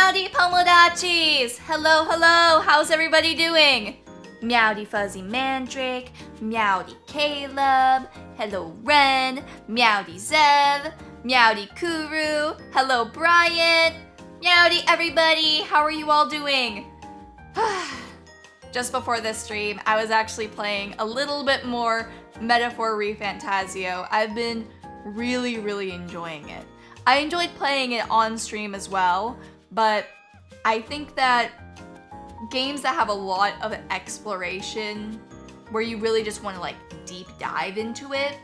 Meowdy Pomodachis! Hello, hello! How's everybody doing? Meowdy Fuzzy Mandrake, Meowdy Caleb, hello Ren, Meowdy Zev, Meowdy Kuru, hello Brian, Meowdy everybody! How are you all doing? Just before this stream, I was actually playing a little bit more Metaphor ReFantazio. I've been really enjoying it. I enjoyed playing it on stream as well, but I think that games that have a lot of exploration, where you really just want to like deep dive into it,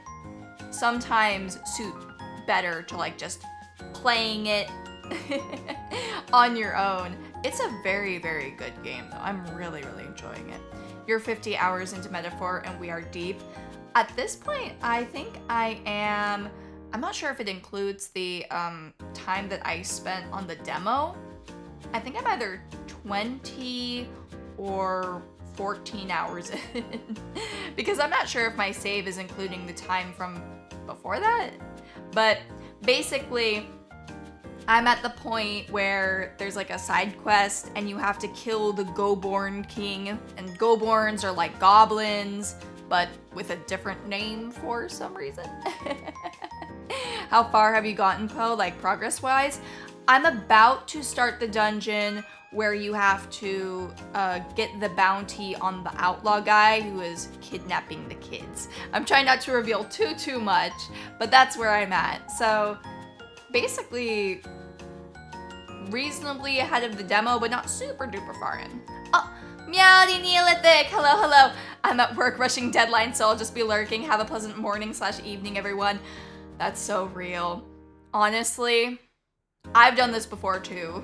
sometimes suit better to like just playing it on your own. It's a very good game though. I'm really enjoying it. You're 50 hours into Metaphor and we are deep. At this point, I think I'm not sure if it includes the time that I spent on the demo. I think I'm either 20 or 14 hours in because I'm not sure if my save is including the time from before that. But basically, I'm at the point where there's like a side quest and you have to kill the Goborn King, and Goborns are like goblins, but with a different name for some reason. How far have you gotten, Poe, like progress-wise? I'm about to start the dungeon where you have to get the bounty on the outlaw guy who is kidnapping the kids. I'm trying not to reveal too much, but that's where I'm at. So basically, reasonably ahead of the demo, but not super duper far in. Oh, Meowdy Neolithic, hello. I'm at work rushing deadline, so I'll just be lurking. Have a pleasant morning/evening, everyone. That's so real. Honestly, I've done this before too.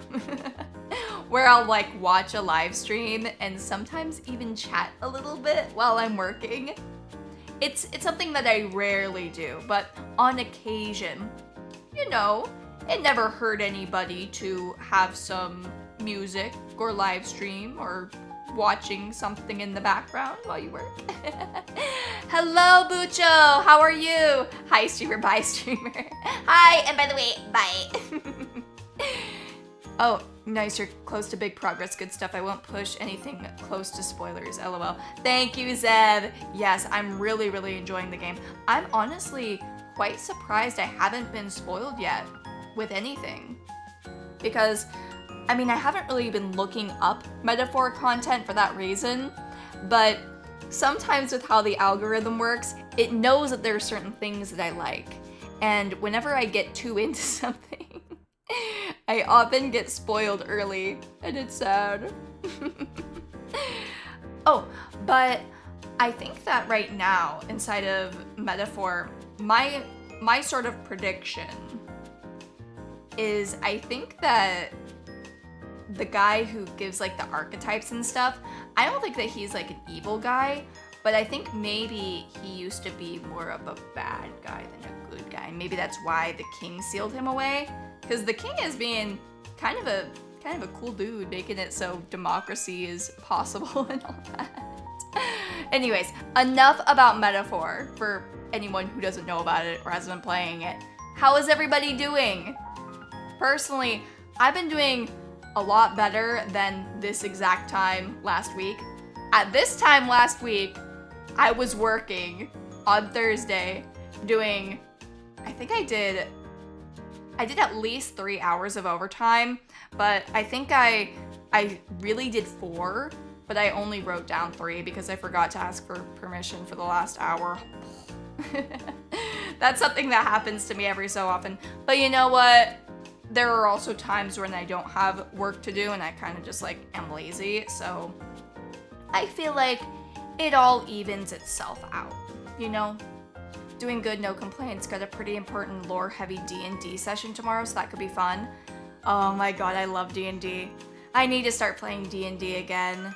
Where I'll like watch a live stream and sometimes even chat a little bit while I'm working. It's something that I rarely do, but on occasion, you know, it never hurt anybody to have some music or live stream or watching something in the background while you work. Hello, Bucho! How are you? Hi, streamer, bye, streamer. Hi, and by the way, bye. Oh, nice, you're close to big progress. Good stuff. I won't push anything close to spoilers, lol. Thank you, Zev. Yes, I'm really enjoying the game. I'm honestly quite surprised I haven't been spoiled yet with anything. Because, I mean, I haven't really been looking up Metaphor content for that reason, but sometimes with how the algorithm works, it knows that there are certain things that I like. And whenever I get too into something, I often get spoiled early, and it's sad. Oh, but I think that right now, inside of Metaphor, my sort of prediction is I think that the guy who gives like the archetypes and stuff, I don't think that he's like an evil guy, but I think maybe he used to be more of a bad guy than a good guy. Maybe that's why the king sealed him away, because the king is being kind of a cool dude, making it so democracy is possible and all that. Anyways, enough about Metaphor for anyone who doesn't know about it or hasn't been playing it. How is everybody doing? Personally, I've been doing a lot better than this exact time last week. At this time last week, I was working on Thursday doing, I think I did at least 3 hours of overtime, but I think I really did 4, but I only wrote down 3 because I forgot to ask for permission for the last hour. That's something that happens to me every so often. But you know what? There are also times when I don't have work to do and I kind of just like am lazy, so I feel like it all evens itself out, you know? Doing good, no complaints. Got a pretty important lore-heavy D&D session tomorrow, so that could be fun. Oh my god, I love D&D. I need to start playing D&D again.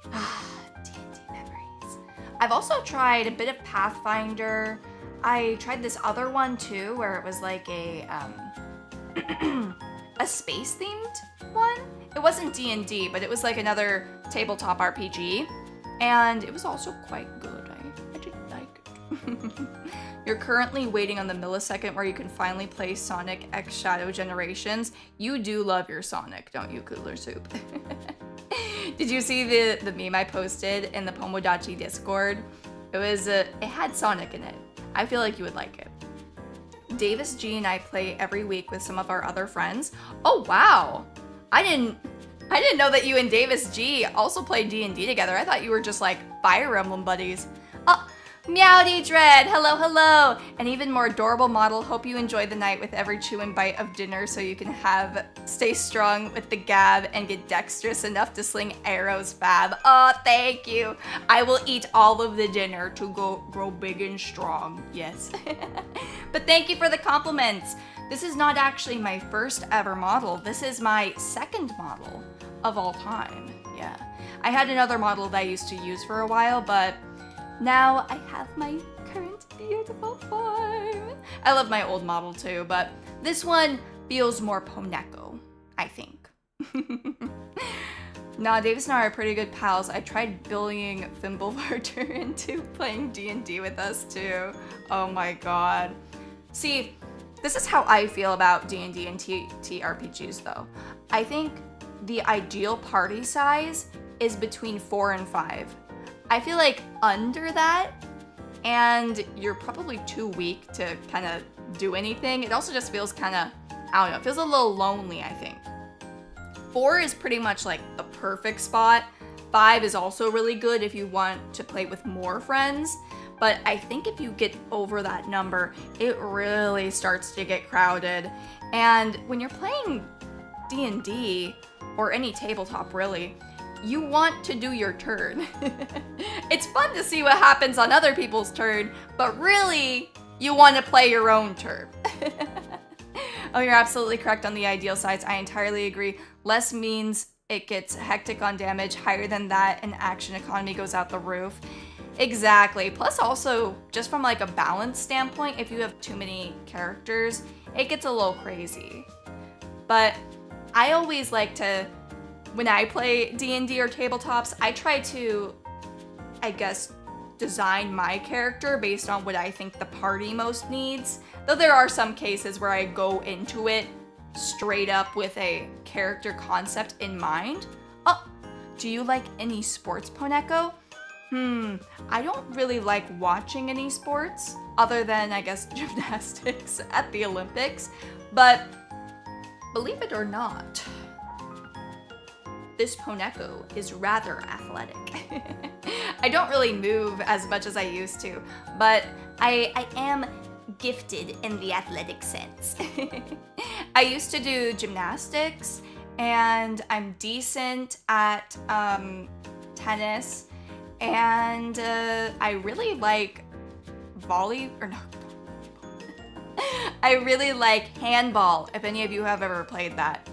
D&D memories. I've also tried a bit of Pathfinder. I tried this other one too, where it was like a space-themed one. It wasn't D&D, but it was like another tabletop RPG, and it was also quite good. I did like it. You're currently waiting on the millisecond where you can finally play Sonic X Shadow Generations. You do love your Sonic, don't you, Cooler Soup? Did you see the meme I posted in the Pomodachi Discord? It had Sonic in it. I feel like you would like it. Davis G and I play every week with some of our other friends. Oh wow! I didn't know that you and Davis G also play D&D together. I thought you were just like Fire Emblem buddies. Oh, Meowdy Dread, hello, hello! An even more adorable model. Hope you enjoy the night with every chew and bite of dinner so you can stay strong with the gab and get dexterous enough to sling arrows, fab. Oh, thank you. I will eat all of the dinner to grow big and strong, yes. But thank you for the compliments. This is not actually my first ever model. This is my second model of all time, yeah. I had another model that I used to use for a while, but now I have my current beautiful form. I love my old model too, but this one feels more Poneko, I think. Nah, Davis and I are pretty good pals. I tried bullying Fimblewarder into playing D&D with us too. Oh my god. See, this is how I feel about D&D and TRPGs though. I think the ideal party size is between 4 and 5. I feel like under that, and you're probably too weak to kind of do anything. It also just feels kind of, I don't know, it feels a little lonely, I think. 4 is pretty much like the perfect spot. 5 is also really good if you want to play with more friends. But I think if you get over that number, it really starts to get crowded. And when you're playing D&D, or any tabletop really, you want to do your turn. It's fun to see what happens on other people's turn, but really, you want to play your own turn. Oh, you're absolutely correct on the ideal size. I entirely agree. Less means it gets hectic on damage. Higher than that, and action economy goes out the roof. Exactly. Plus also, just from like a balance standpoint, if you have too many characters, it gets a little crazy. But I always like to, when I play D&D or tabletops, I try to, I guess, design my character based on what I think the party most needs. Though there are some cases where I go into it straight up with a character concept in mind. Oh, do you like any sports, Poneko? I don't really like watching any sports, other than, I guess, gymnastics at the Olympics. But believe it or not, this Poneko is rather athletic. I don't really move as much as I used to, but I am gifted in the athletic sense. I used to do gymnastics, and I'm decent at tennis, and I really like I really like handball, if any of you have ever played that.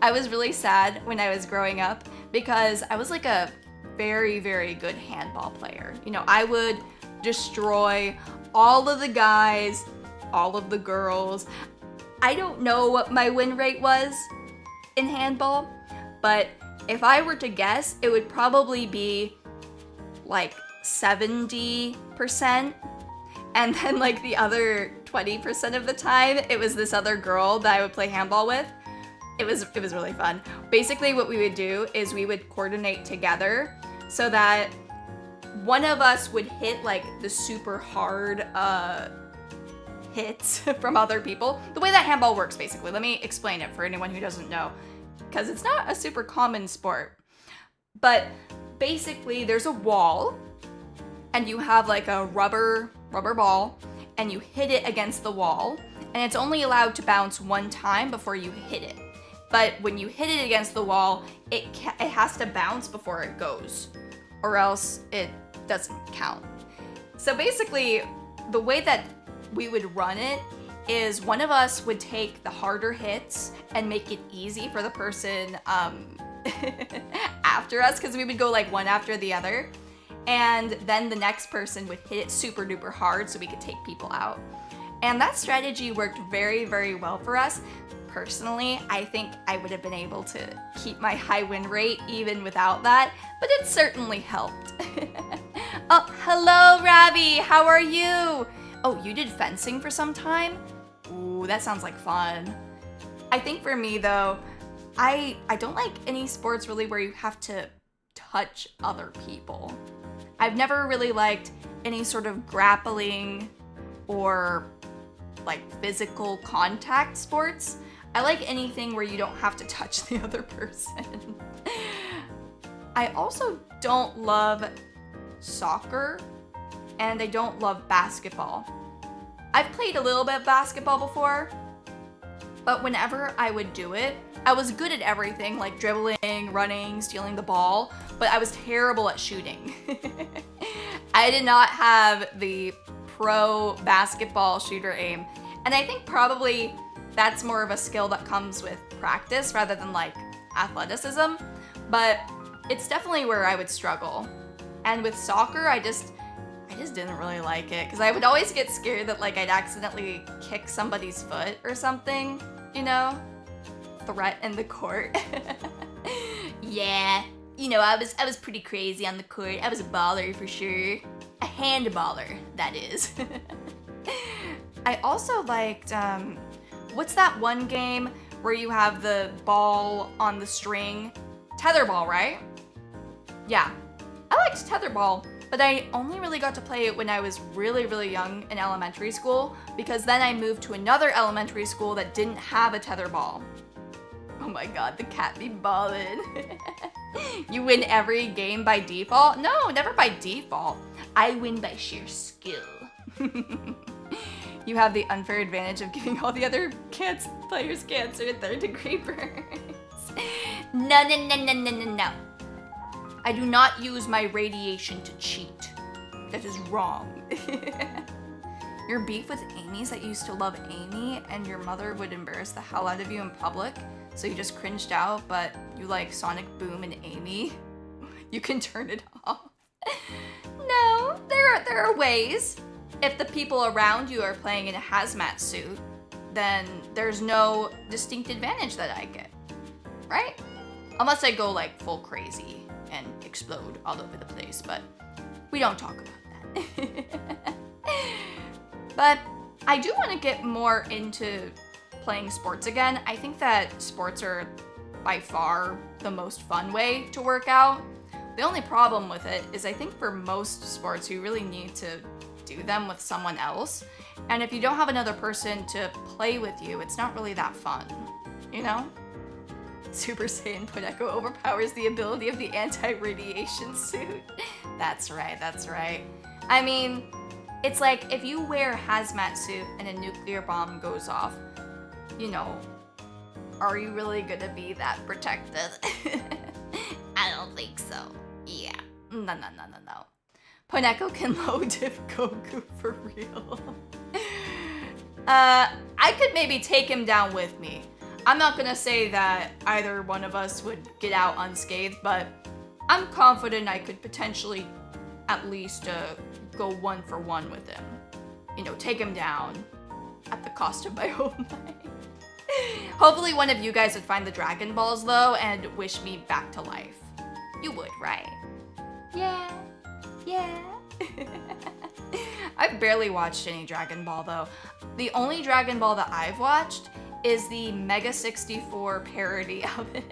I was really sad when I was growing up because I was like a very, very good handball player. You know, I would destroy all of the guys, all of the girls. I don't know what my win rate was in handball, but if I were to guess, it would probably be like 70%. And then like the other 20% of the time, it was this other girl that I would play handball with. It was really fun. Basically what we would do is we would coordinate together so that one of us would hit like the super hard hits from other people. The way that handball works, basically. Let me explain it for anyone who doesn't know, because it's not a super common sport. But basically there's a wall and you have like a rubber ball and you hit it against the wall, and it's only allowed to bounce one time before you hit it. But when you hit it against the wall, it has to bounce before it goes, or else it doesn't count. So basically, the way that we would run it is one of us would take the harder hits and make it easy for the person after us, because we would go like one after the other. And then the next person would hit it super duper hard so we could take people out. And that strategy worked very, very well for us. Personally, I think I would have been able to keep my high win rate even without that, but it certainly helped. Oh, hello, Ravi. How are you? Oh, you did fencing for some time? Ooh, that sounds like fun. I think for me, though, I don't like any sports really where you have to touch other people. I've never really liked any sort of grappling or like physical contact sports. I like anything where you don't have to touch the other person. I also don't love soccer and I don't love basketball. I've played a little bit of basketball before, but whenever I would do it, I was good at everything, like dribbling, running, stealing the ball, but I was terrible at shooting. I did not have the pro basketball shooter aim, and I think probably that's more of a skill that comes with practice rather than like athleticism, but it's definitely where I would struggle. And with soccer, I just didn't really like it because I would always get scared that like I'd accidentally kick somebody's foot or something, you know? Threat in the court. Yeah, you know, I was pretty crazy on the court. I was a baller for sure. A handballer, that is. I also liked, what's that one game where you have the ball on the string? Tetherball, right? Yeah, I liked tetherball, but I only really got to play it when I was really, really young in elementary school because then I moved to another elementary school that didn't have a tetherball. Oh my god, the cat be ballin'. You win every game by default? No, never by default. I win by sheer skill. You have the unfair advantage of giving all the other players cancer and third-degree burns. No. I do not use my radiation to cheat. That is wrong. Your beef with Amy's that you used to love Amy and your mother would embarrass the hell out of you in public, so you just cringed out, but you like Sonic Boom and Amy. You can turn it off. No, there are ways. If the people around you are playing in a hazmat suit, then there's no distinct advantage that I get, right? Unless I go like full crazy and explode all over the place, but we don't talk about that. But I do want to get more into playing sports again. I think that sports are by far the most fun way to work out. The only problem with it is I think for most sports you really need to do them with someone else. And if you don't have another person to play with you, it's not really that fun, you know? Super Saiyan Poneko overpowers the ability of the anti-radiation suit. That's right. I mean, it's like if you wear a hazmat suit and a nuclear bomb goes off, you know, are you really gonna be that protected? I don't think so. Yeah. No. Poneko can load if Goku for real. I could maybe take him down with me. I'm not gonna say that either one of us would get out unscathed, but I'm confident I could potentially at least go 1-for-1 with him. You know, take him down at the cost of my own life. Hopefully one of you guys would find the Dragon Balls though and wish me back to life. You would, right? Yeah. I've barely watched any Dragon Ball though. The only Dragon Ball that I've watched is the Mega 64 parody of it.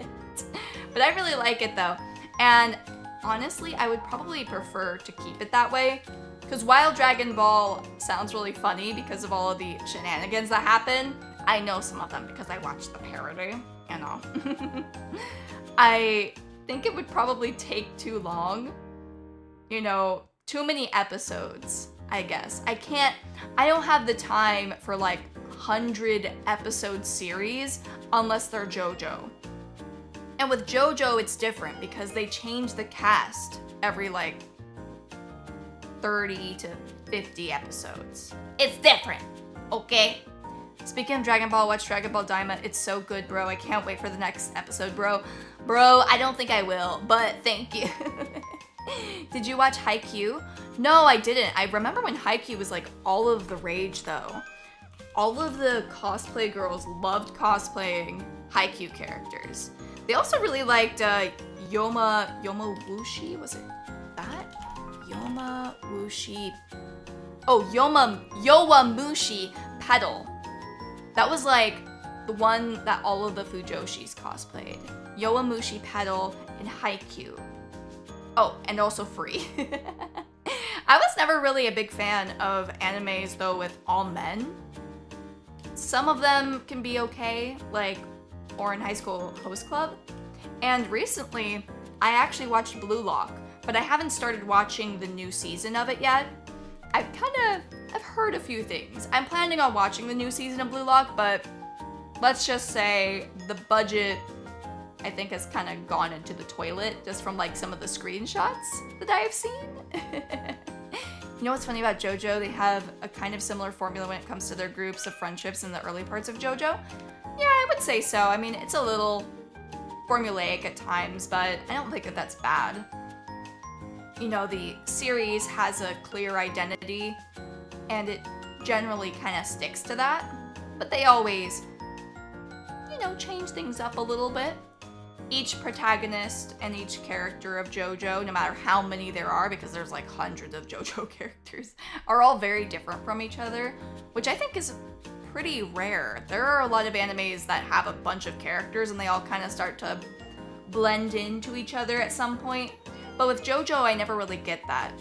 But I really like it though. And honestly, I would probably prefer to keep it that way. Because while Dragon Ball sounds really funny because of all of the shenanigans that happen, I know some of them because I watched the parody, you know. I think it would probably take too long. You know, too many episodes, I guess. I don't have the time for like 100 episode series unless they're JoJo. And with JoJo, it's different because they change the cast every like 30 to 50 episodes. It's different, okay? Speaking of Dragon Ball, watch Dragon Ball Daima. It's so good, bro. I can't wait for the next episode, bro. Bro, I don't think I will, but thank you. Did you watch Haikyuu? No, I didn't. I remember when Haikyuu was like all of the rage though. All of the cosplay girls loved cosplaying Haikyuu characters. They also really liked Yoma Wushi, was it that? Yowamushi Pedal. That was like the one that all of the Fujoshis cosplayed. Yowamushi Pedal and Haikyuu. Oh, and also Free. I was never really a big fan of animes though with all men. Some of them can be okay, like Orin High School Host Club. And recently, I actually watched Blue Lock, but I haven't started watching the new season of it yet. I've heard a few things. I'm planning on watching the new season of Blue Lock, but let's just say the budget, I think, has kind of gone into the toilet just from like some of the screenshots that I have seen. You know what's funny about JoJo? They have a kind of similar formula when it comes to their groups of friendships in the early parts of JoJo. Yeah, I would say so. I mean, it's a little formulaic at times, but I don't think that that's bad. You know, the series has a clear identity, and it generally kind of sticks to that, but they always, you know, change things up a little bit. Each protagonist and each character of JoJo, no matter how many there are, because there's like hundreds of JoJo characters, are all very different from each other, which I think is pretty rare. There are a lot of animes that have a bunch of characters and they all kind of start to blend into each other at some point. But with JoJo, I never really get that.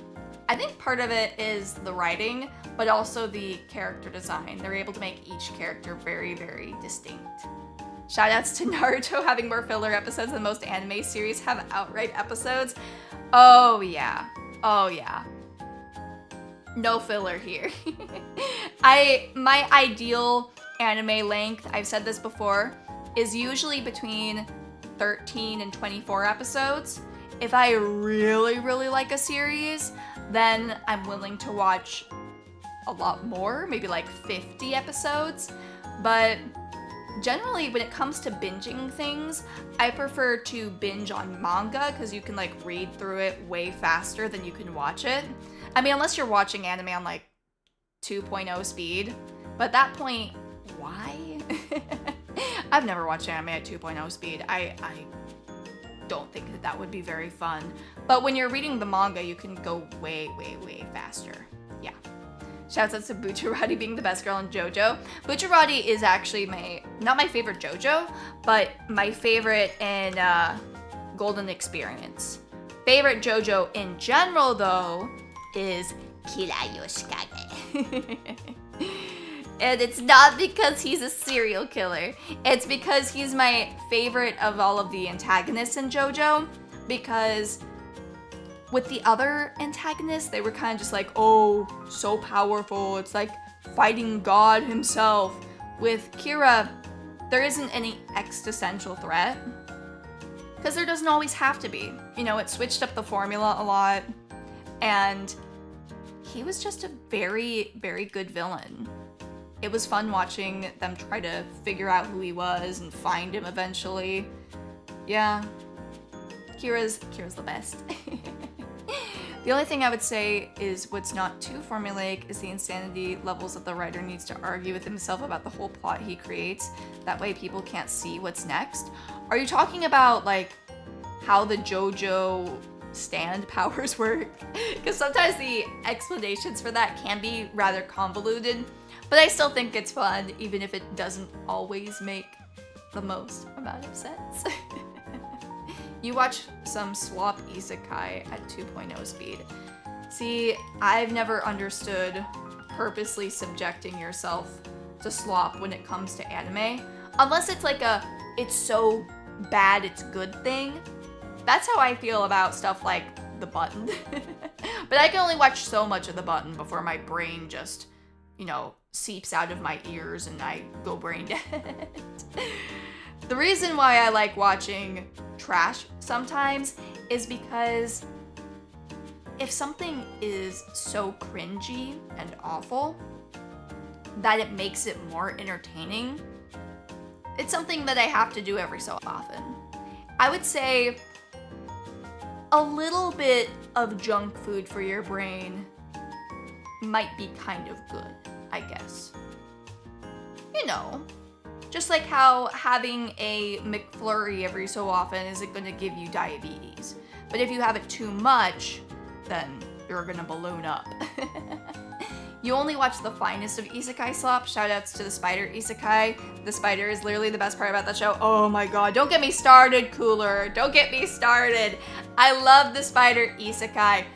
I think part of it is the writing, but also the character design. They're able to make each character very, very distinct. Shoutouts to Naruto having more filler episodes than most anime series have outright episodes. Oh yeah. Oh yeah. No filler here. My ideal anime length, I've said this before, is usually between 13 and 24 episodes. If I really, really like a series, then I'm willing to watch a lot more, maybe like 50 episodes. But generally, when it comes to binging things, I prefer to binge on manga because you can like read through it way faster than you can watch it. I mean, unless you're watching anime on like 2.0 speed, but at that point, why? I've never watched anime at 2.0 speed. I don't think that would be very fun. But when you're reading the manga, you can go way, way, way faster. Yeah. Shouts out to Bucciarati being the best girl in JoJo. Bucciarati is actually not my favorite JoJo, but my favorite in Golden Experience. Favorite JoJo in general, though, is Kira Yoshikage. And it's not because he's a serial killer. It's because he's my favorite of all of the antagonists in JoJo. Because with the other antagonists, they were kind of just like, oh, so powerful. It's like fighting God himself. With Kira, there isn't any existential threat. Because there doesn't always have to be. You know, it switched up the formula a lot. And he was just a very, very good villain. It was fun watching them try to figure out who he was and find him eventually. Yeah, Kira's the best. The only thing I would say is what's not too formulaic is the insanity levels that the writer needs to argue with himself about the whole plot he creates. That way people can't see what's next. Are you talking about like how the JoJo stand powers work? Because sometimes the explanations for that can be rather convoluted. But I still think it's fun, even if it doesn't always make the most amount of sense. You watch some slop isekai at 2.0 speed. See, I've never understood purposely subjecting yourself to slop when it comes to anime. Unless it's like it's so bad it's good thing. That's how I feel about stuff like The Button. But I can only watch so much of The Button before my brain just, you know, seeps out of my ears and I go brain dead. The reason why I like watching trash sometimes is because if something is so cringy and awful that it makes it more entertaining, it's something that I have to do every so often. I would say a little bit of junk food for your brain might be kind of good, I guess. You know, just like how having a McFlurry every so often isn't going to give you diabetes. But if you have it too much, then you're gonna balloon up. You only watch the finest of isekai slop. Shoutouts to the spider isekai. The spider is literally the best part about that show. Oh my god, don't get me started, Cooler. Don't get me started. I love the spider isekai.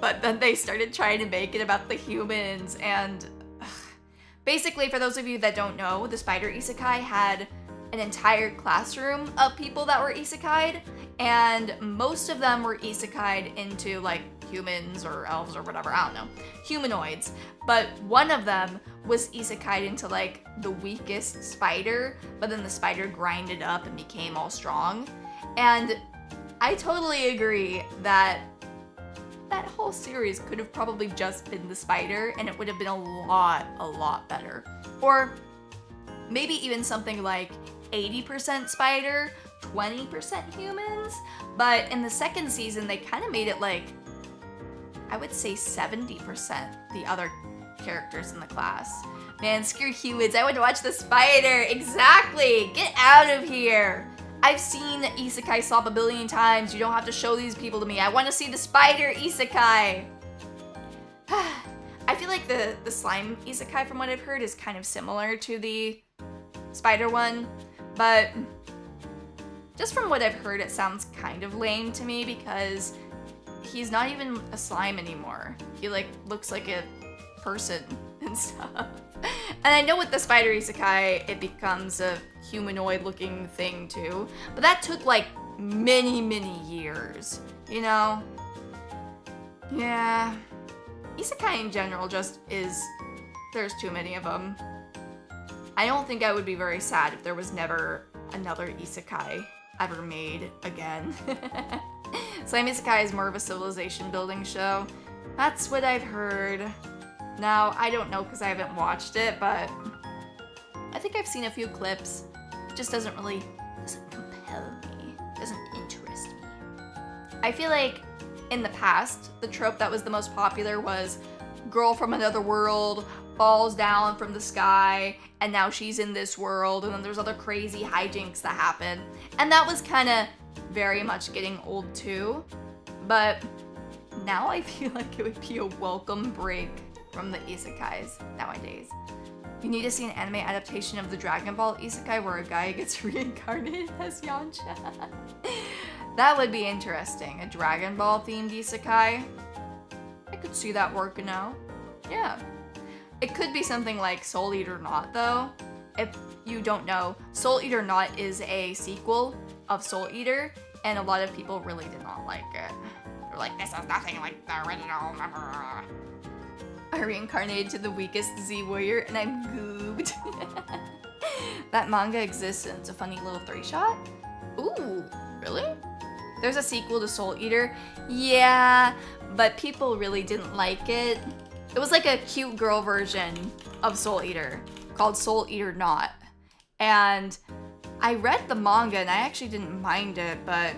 But then they started trying to make it about the humans, and basically, for those of you that don't know, the spider isekai had an entire classroom of people that were isekai'd, and most of them were isekai'd into like humans or elves or whatever, I don't know, humanoids. But one of them was isekai'd into like the weakest spider, but then the spider grinded up and became all strong. And I totally agree that that whole series could have probably just been the spider, and it would have been a lot better. Or maybe even something like 80% spider, 20% humans. But in the second season, they kind of made it like, I would say 70% the other characters in the class. Man, screw humans, I would watch the spider, exactly! Get out of here! I've seen isekai slop a billion times. You don't have to show these people to me. I want to see the spider isekai. I feel like the slime isekai, from what I've heard, is kind of similar to the spider one. But just from what I've heard, it sounds kind of lame to me because he's not even a slime anymore. He like looks like a person and stuff. And I know with the spider isekai, it becomes a humanoid looking thing too, but that took like many years, you know? Yeah. Isekai in general just is, there's too many of them. I don't think I would be very sad if there was never another isekai ever made again. Slime isekai is more of a civilization building show. That's what I've heard. Now, I don't know because I haven't watched it, but I think I've seen a few clips. It just doesn't compel me, doesn't interest me. I feel like in the past, the trope that was the most popular was girl from another world falls down from the sky, and now she's in this world, and then there's other crazy hijinks that happen. And that was kind of very much getting old too. But now I feel like it would be a welcome break from the isekais nowadays. You need to see an anime adaptation of the Dragon Ball isekai where a guy gets reincarnated as Yamcha. That would be interesting. A Dragon Ball themed isekai. I could see that working out. Yeah. It could be something like Soul Eater Not though. If you don't know, Soul Eater Not is a sequel of Soul Eater, and a lot of people really did not like it. They're like, this is nothing like the original. I reincarnated to the weakest Z warrior and I'm goobed. That manga exists and it's a funny little 3-shot. Ooh, really? There's a sequel to Soul Eater. Yeah, but people really didn't like it. It was like a cute girl version of Soul Eater called Soul Eater Not. And I read the manga and I actually didn't mind it, but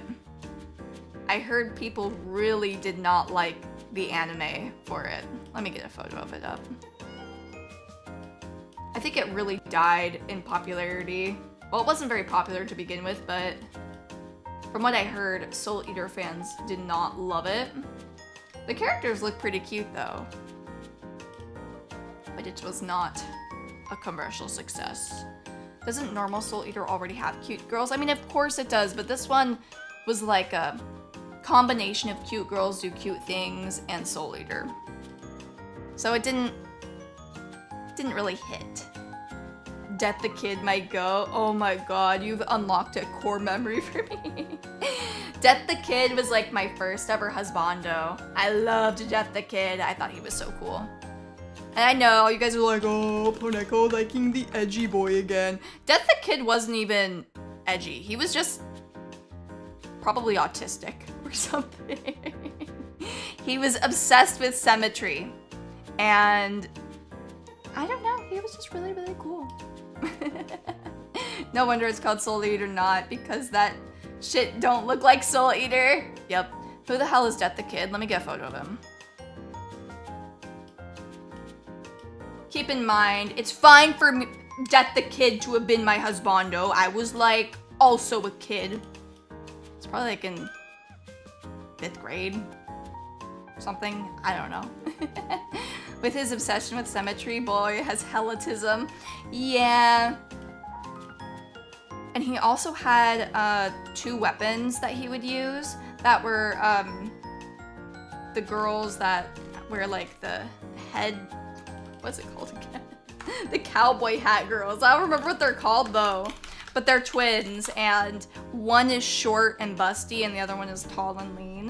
I heard people really did not like the anime for it. Let me get a photo of it up. I think it really died in popularity. Well, it wasn't very popular to begin with, but from what I heard, Soul Eater fans did not love it. The characters look pretty cute though, but it was not a commercial success. Doesn't normal Soul Eater already have cute girls? I mean, of course it does, but this one was like a combination of cute girls do cute things and Soul Eater. So it didn't really hit. Death the Kid might go. Oh my god, you've unlocked a core memory for me. Death the Kid was like my first ever husbando. I loved Death the Kid. I thought he was so cool. And I know you guys are like, oh, Poneko liking the edgy boy again. Death the Kid wasn't even edgy. He was just probably autistic or something. He was obsessed with symmetry. And I don't know, he was just really cool. No wonder it's called Soul Eater Not, because that shit don't look like Soul Eater. Yep. Who the hell is Death the Kid? Let me get a photo of him. Keep in mind, it's fine for me, Death the Kid to have been my husbando. I was like also a kid. It's probably like in 5th grade. something. I don't know. With his obsession with symmetry, boy has hellatism. Yeah. And he also had 2 weapons that he would use that were the girls that wear like the head, what's it called again? The cowboy hat girls. I don't remember what they're called though. But they're twins, and one is short and busty and the other one is tall and lean.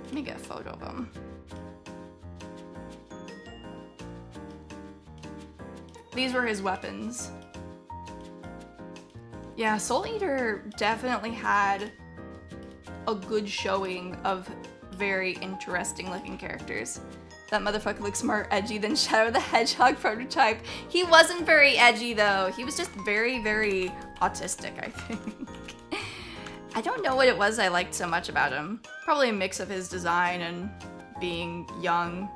Let me get a photo of them. These were his weapons. Yeah, Soul Eater definitely had a good showing of very interesting looking characters. That motherfucker looks more edgy than Shadow the Hedgehog prototype. He wasn't very edgy though. He was just very, very autistic, I think. I don't know what it was I liked so much about him. Probably a mix of his design and being young.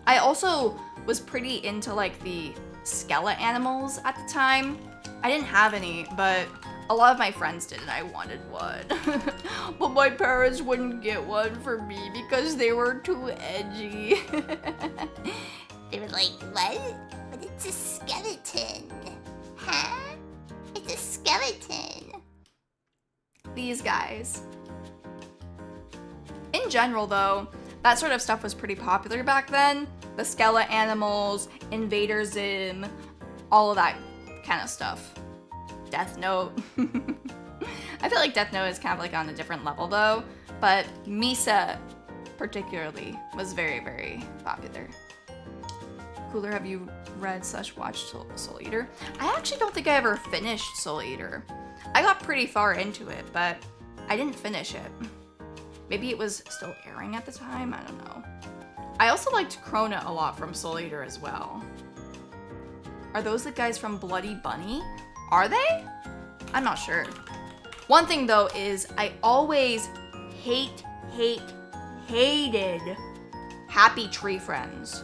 I also was pretty into like the skeleton animals at the time. I didn't have any, but a lot of my friends did and I wanted one. But my parents wouldn't get one for me because they were too edgy. They were like, what? But it's a skeleton. Huh? It's a skeleton. These guys. In general though, that sort of stuff was pretty popular back then. The skeleton animals, Invader Zim, all of that kind of stuff. Death Note. I feel like Death Note is kind of like on a different level though, but Misa particularly was very, very popular. Cooler, have you read / watched Soul Eater? I actually don't think I ever finished Soul Eater. I got pretty far into it, but I didn't finish it. Maybe it was still airing at the time, I don't know. I also liked Krona a lot from Soul Eater as well. Are those the guys from Bloody Bunny? Are they? I'm not sure. One thing though is I always hated Happy Tree Friends.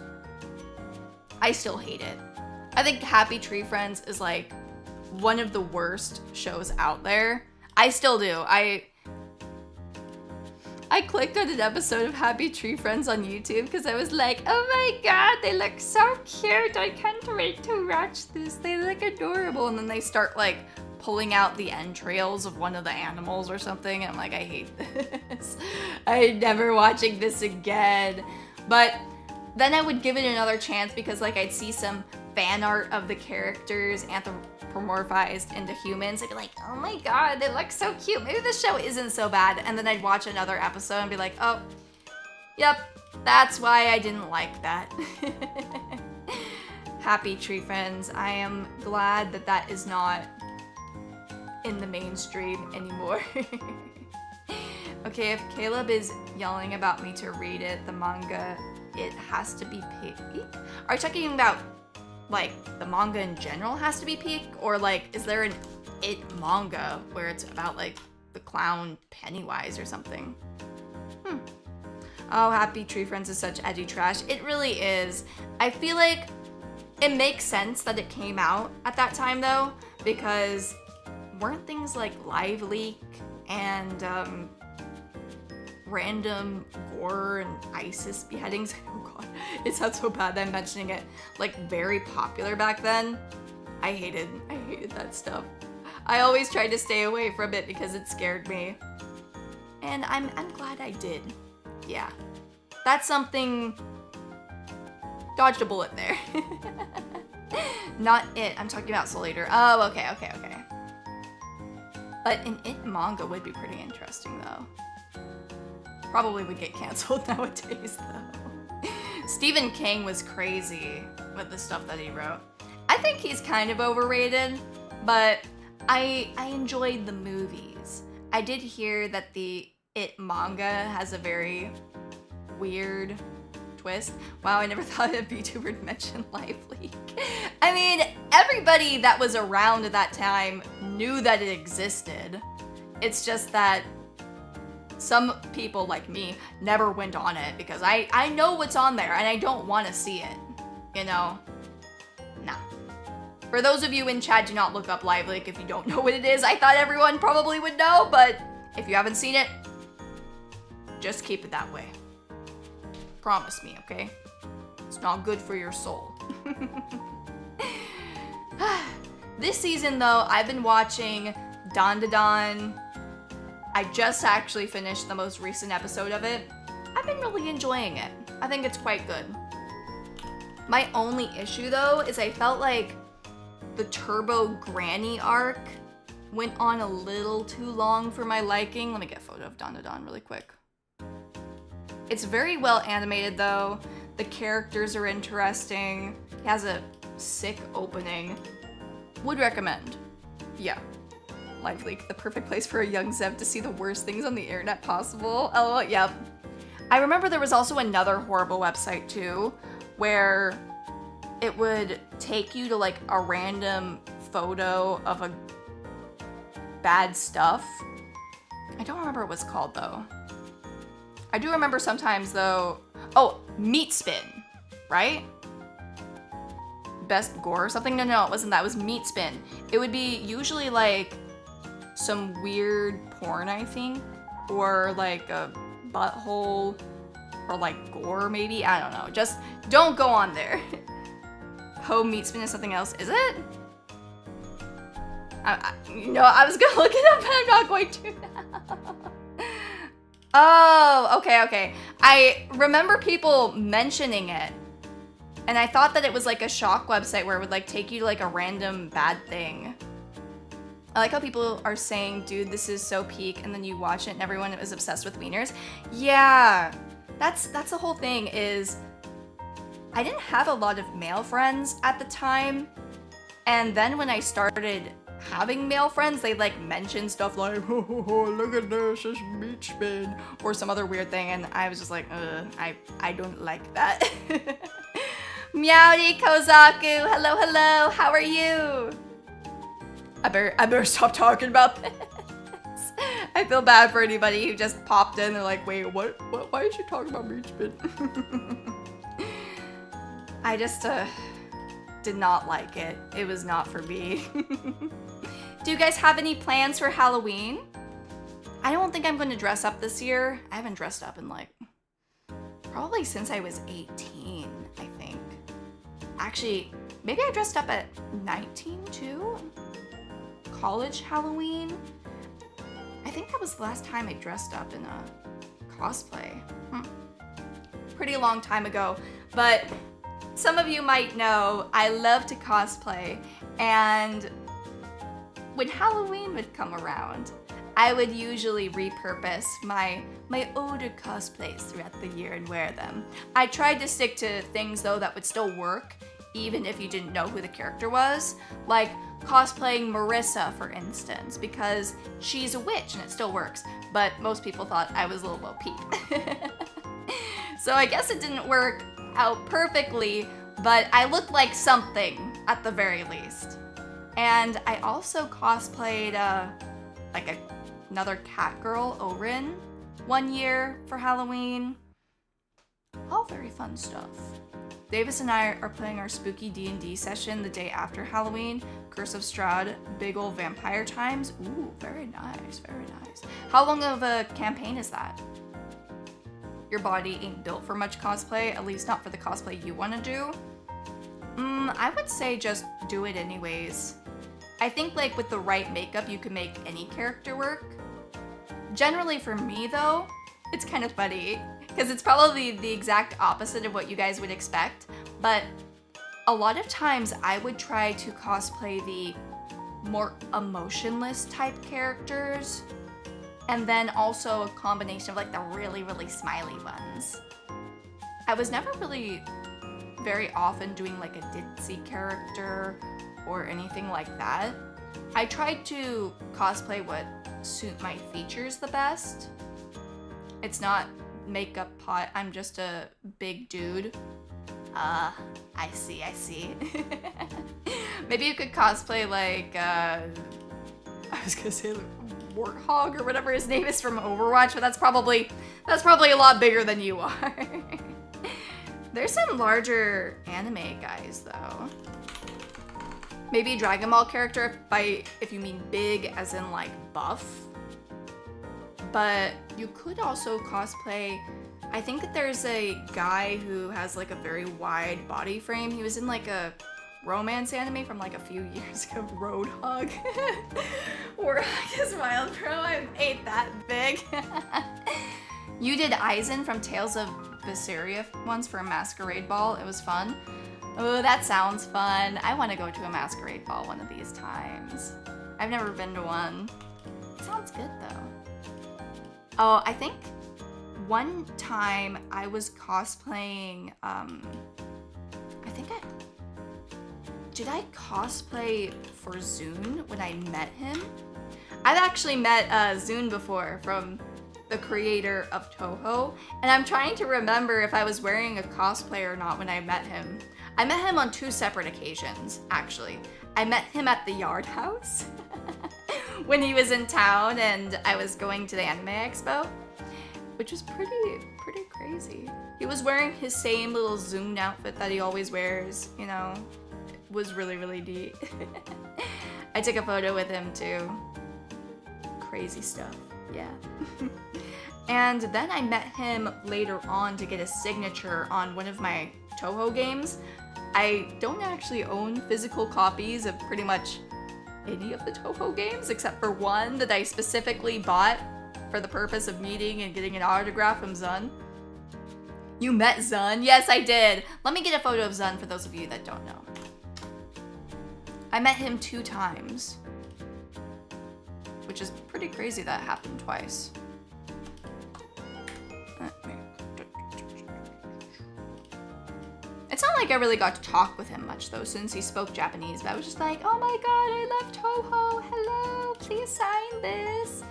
I still hate it. I think Happy Tree Friends is like one of the worst shows out there. I still do. I clicked on an episode of Happy Tree Friends on YouTube because I was like, oh my god, they look so cute. I can't wait to watch this. They look adorable. And then they start like pulling out the entrails of one of the animals or something. And I'm like, I hate this. I'm never watching this again. But then I would give it another chance because like I'd see some fan art of the characters anthropomorphized into humans. I'd be like, oh my god, they look so cute. Maybe the show isn't so bad. And then I'd watch another episode and be like, oh, yep, that's why I didn't like that. Happy Tree Friends. I am glad that that is not in the mainstream anymore. Okay, if Caleb is yelling about me to read it, the manga, it has to be peak. Are you talking about like the manga in general has to be peak, or like is there an it manga where it's about like the clown Pennywise or something? Oh, Happy Tree Friends is such edgy trash. It really is. I feel like it makes sense that it came out at that time though, because weren't things like Live Leak and random gore and ISIS beheadings, oh god, it sounds so bad that I'm mentioning it, like very popular back then? I hated that stuff. I always tried to stay away from it because it scared me. And I'm glad I did. Yeah. That's something, dodged a bullet there. Not it, I'm talking about Soul Eater. Oh, okay. But an it manga would be pretty interesting though. Probably would get canceled nowadays though. Stephen King was crazy with the stuff that he wrote. I think he's kind of overrated, but I enjoyed the movies. I did hear that the it manga has a very weird twist. Wow, I never thought a VTuber would mention Live Leak. I mean, everybody that was around at that time knew that it existed. It's just that some people like me never went on it because I know what's on there and I don't want to see it, you know? Nah. For those of you in chat, do not look up Live Leak if you don't know what it is. I thought everyone probably would know, but if you haven't seen it, just keep it that way. Promise me, okay? It's not good for your soul. This season, though, I've been watching Dandadan. I just actually finished the most recent episode of it. I've been really enjoying it. I think it's quite good. My only issue, though, is I felt like the Turbo Granny arc went on a little too long for my liking. Let me get a photo of Dandadan really quick. It's very well animated, though. The characters are interesting. It has a sick opening. Would recommend. Yeah. Live Leak, the perfect place for a young Zev to see the worst things on the internet possible. Oh, yep. I remember there was also another horrible website, too, where it would take you to, like, a random photo of a bad stuff. I don't remember what it was called, though. I do remember sometimes, though... Oh, Meat Spin, right? Best gore or something? No, it wasn't that. It was Meat Spin. It would be usually, like, some weird porn, I think. Or, like, a butthole. Or, like, gore, maybe? I don't know. Just don't go on there. Home Meat Spin is something else. Is it? I was gonna look it up, but I'm not going to now. Oh, okay. I remember people mentioning it, and I thought that it was like a shock website where it would like take you to like a random bad thing. I like how people are saying, dude, this is so peak, and then you watch it and everyone is obsessed with wieners. Yeah, that's the whole thing is, I didn't have a lot of male friends at the time, and then when I started having male friends, they like mention stuff like, oh, look at this, it's Meat Spin, or some other weird thing, and I was just like, I don't like that. Meowdy Kozaku, hello, how are you? I better stop talking about this. I feel bad for anybody who just popped in, they're like, wait, what, why is she talking about Meat Spin? I just, did not like it. It was not for me. Do you guys have any plans for Halloween? I don't think I'm going to dress up this year. I haven't dressed up in like, probably since I was 18, I think. Actually, maybe I dressed up at 19 too? College Halloween? I think that was the last time I dressed up in a cosplay. Pretty long time ago, but some of you might know I love to cosplay, and when Halloween would come around, I would usually repurpose my older cosplays throughout the year and wear them. I tried to stick to things though that would still work, even if you didn't know who the character was, like cosplaying Marissa, for instance, because she's a witch and it still works, but most people thought I was a little Bo Peep. So I guess it didn't work out perfectly, but I looked like something at the very least. And I also cosplayed like another CATGIRL, Orin, one year for Halloween. All very fun stuff. Davis and I are playing our spooky D&D session the day after Halloween. Curse of Strahd, big ol' vampire times. Ooh, very nice, very nice. How long of a campaign is that? Your body ain't built for much cosplay, at least not for the cosplay you want to do. I would say just do it anyways. I think like with the right makeup, you can make any character work. Generally for me though, it's kind of funny because it's probably the exact opposite of what you guys would expect, but a lot of times I would try to cosplay the more emotionless type characters, and then also a combination of like the really, really smiley ones. I was never really very often doing like a ditzy character or anything like that. I tried to cosplay what suit my features the best. It's not makeup pot, I'm just a big dude. I see. Maybe you could cosplay like, I was gonna say like, Warthog or whatever his name is from Overwatch, but that's probably a lot bigger than you are. There's some larger anime guys though. Maybe a Dragon Ball character if you mean big as in like buff. But you could also cosplay I think that there's a guy who has like a very wide body frame. He was in like a romance anime from like a few years ago, Roadhog. Warhog is wild, bro. I ain't that big. You did Aizen from Tales of Berseria once for a masquerade ball. It was fun. Oh, that sounds fun. I want to go to a masquerade ball one of these times. I've never been to one. It sounds good though. Oh, I think one time I was cosplaying, did I cosplay for Zune when I met him? I've actually met Zune before, from the creator of Toho, and I'm trying to remember if I was wearing a cosplay or not when I met him. I met him on 2 separate occasions, actually. I met him at the Yard House when he was in town and I was going to the Anime Expo, which was pretty crazy. He was wearing his same little Zune outfit that he always wears, you know. It was really neat. I took a photo with him too. Crazy stuff, yeah. And then I met him later on to get a signature on one of my Toho games. I don't actually own physical copies of pretty much any of the Toho games except for one that I specifically bought for the purpose of meeting and getting an autograph from Zun. You met Zun? Yes, I did. Let me get a photo of Zun for those of you that don't know. I met him 2 times, which is pretty crazy that happened twice. It's not like I really got to talk with him much though, since he spoke Japanese, but I was just like, oh my god, I love Toho, hello, please sign this.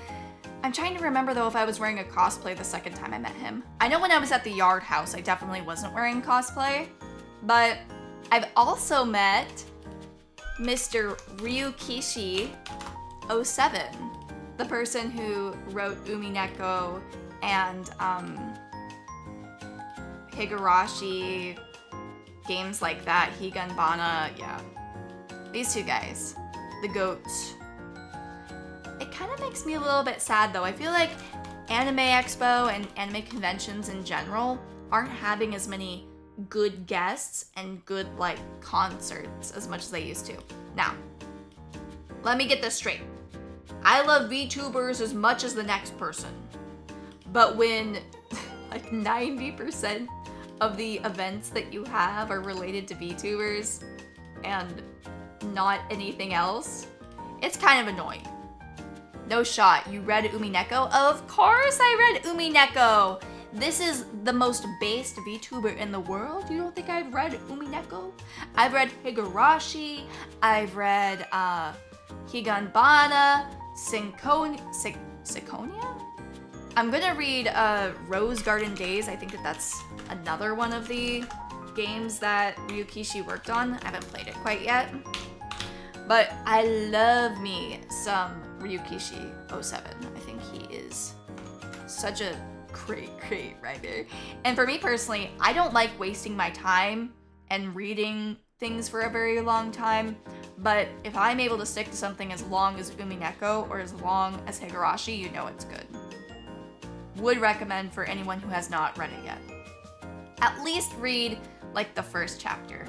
I'm trying to remember though if I was wearing a cosplay the second time I met him. I know when I was at the Yard House, I definitely wasn't wearing cosplay, but I've also met Mr. Ryukishi 07, the person who wrote Umineko and Higurashi, games like that, Higanbana, yeah. These 2 guys, the goats. It kind of makes me a little bit sad though. I feel like Anime Expo and anime conventions in general aren't having as many good guests and good like concerts as much as they used to. Now, let me get this straight. I love VTubers as much as the next person. But when like 90% of the events that you have are related to VTubers and not anything else, it's kind of annoying. No shot. You read Umineko? Of course I read Umineko! This is the most based VTuber in the world. You don't think I've read Umineko? I've read Higurashi, I've read Higanbana, Syconia? I'm gonna read Rose Garden Days. I think that's another one of the games that Ryukishi worked on. I haven't played it quite yet. But I love me some Ryukishi 07. I think he is such a great writer. And for me personally, I don't like wasting my time and reading things for a very long time. But if I'm able to stick to something as long as Umineko or as long as Higurashi, you know it's good. Would recommend for anyone who has not read it yet. At least read like the first chapter.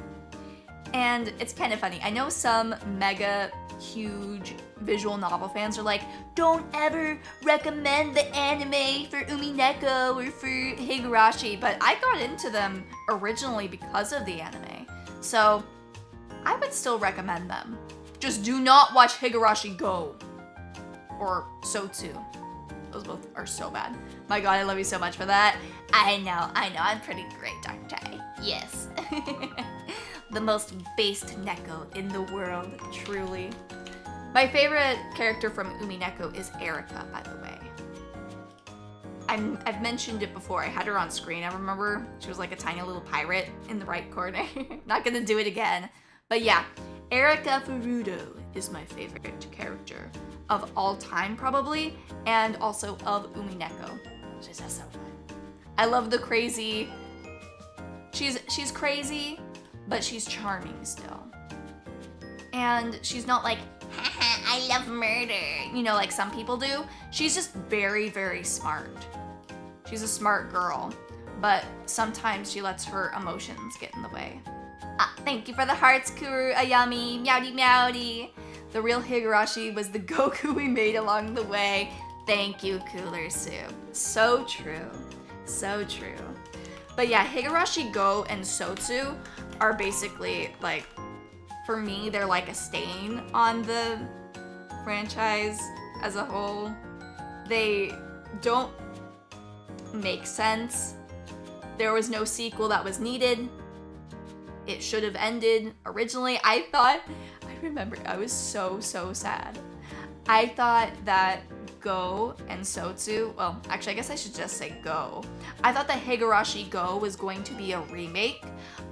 And it's kind of funny. I know some mega huge visual novel fans are like, don't ever recommend the anime for Umineko or for Higurashi, but I got into them originally because of the anime. So I would still recommend them. Just do not watch Higurashi Go or Sotsu. Those both are so bad. My god, I love you so much for that. I know, I'm pretty great, aren't I? Yes. The most based Neko in the world, truly. My favorite character from Umineko is Erika, by the way. I've mentioned it before. I had her on screen. I remember she was like a tiny little pirate in the right corner. Not gonna do it again. But yeah, Erika Furudo is my favorite character of all time, probably, and also of Umineko. She's just so fun. I love the crazy. She's crazy, but she's charming still. And she's not like, haha, I love murder, you know, like some people do. She's just very, very smart. She's a smart girl. but sometimes she lets her emotions get in the way. Ah, thank you for the hearts, Kuru Ayami, meowdy meowdy. The real Higurashi was the Goku we made along the way. Thank you, Cooler Soup. So true. So true. But yeah, Higurashi Go and Sotsu are basically, like, for me, they're like a stain on the franchise as a whole. They don't make sense. There was no sequel that was needed. It should have ended originally. I remember I was so sad. I thought that Go and Sotsu, well, actually I guess I should just say Go. I thought that Higurashi Go was going to be a remake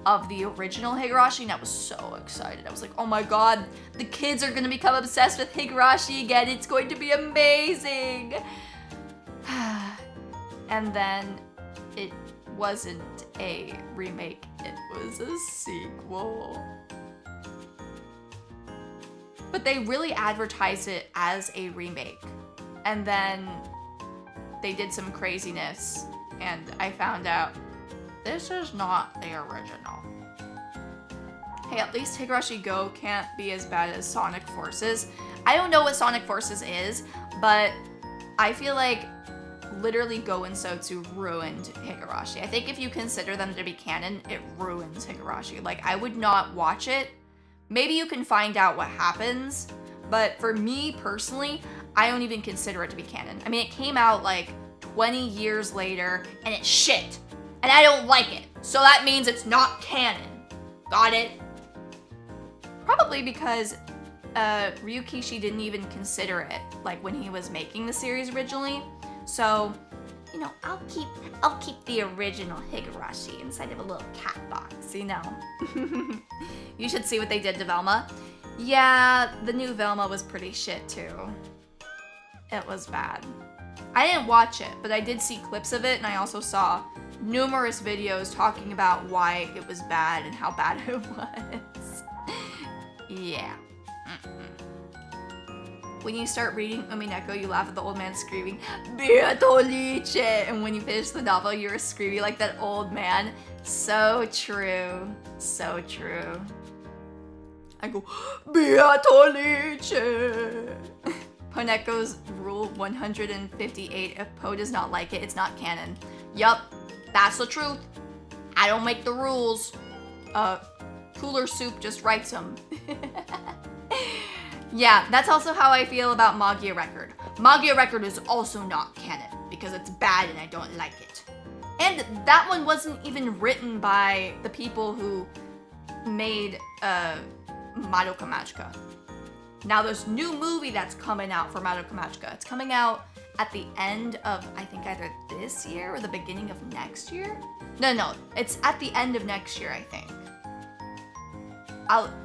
of the original Higurashi, and I was so excited. I was like, oh my god, the kids are gonna become obsessed with Higurashi again. It's going to be amazing. And then it wasn't a remake, it was a sequel. But they really advertised it as a remake. And then they did some craziness, and I found out this is not the original. Hey, at least Higurashi Go can't be as bad as Sonic Forces. I don't know what Sonic Forces is, but I feel like literally Go and Sotsu ruined Higurashi. I think if you consider them to be canon, it ruins Higurashi. Like, I would not watch it. Maybe you can find out what happens, but for me personally, I don't even consider it to be canon. I mean, it came out like 20 years later, and it's shit. And I don't like it. So that means it's not canon. Got it? Probably because Ryukishi didn't even consider it, like, when he was making the series originally. So, you know, I'll keep the original Higurashi inside of a little cat box, you know? You should see what they did to Velma. Yeah, the new Velma was pretty shit too. It was bad. I didn't watch it, but I did see clips of it, and I also saw numerous videos talking about why it was bad and how bad it was. Yeah. When you start reading Umineko, you laugh at the old man screaming, Beatolice! And when you finish the novel, you're screaming like that old man. So true. So true. I go, Beatolice! Poneko's rule 158, if Poe does not like it, it's not canon. Yup, that's the truth. I don't make the rules. Cooler Soup just writes them. Yeah, that's also how I feel about Magia Record. Magia Record is also not canon, because it's bad and I don't like it. And that one wasn't even written by the people who made Madoka Magica. Now there's a new movie that's coming out for Madoka Magica. It's coming out at the end of, I think, either this year or the beginning of next year? No, it's at the end of next year, I think.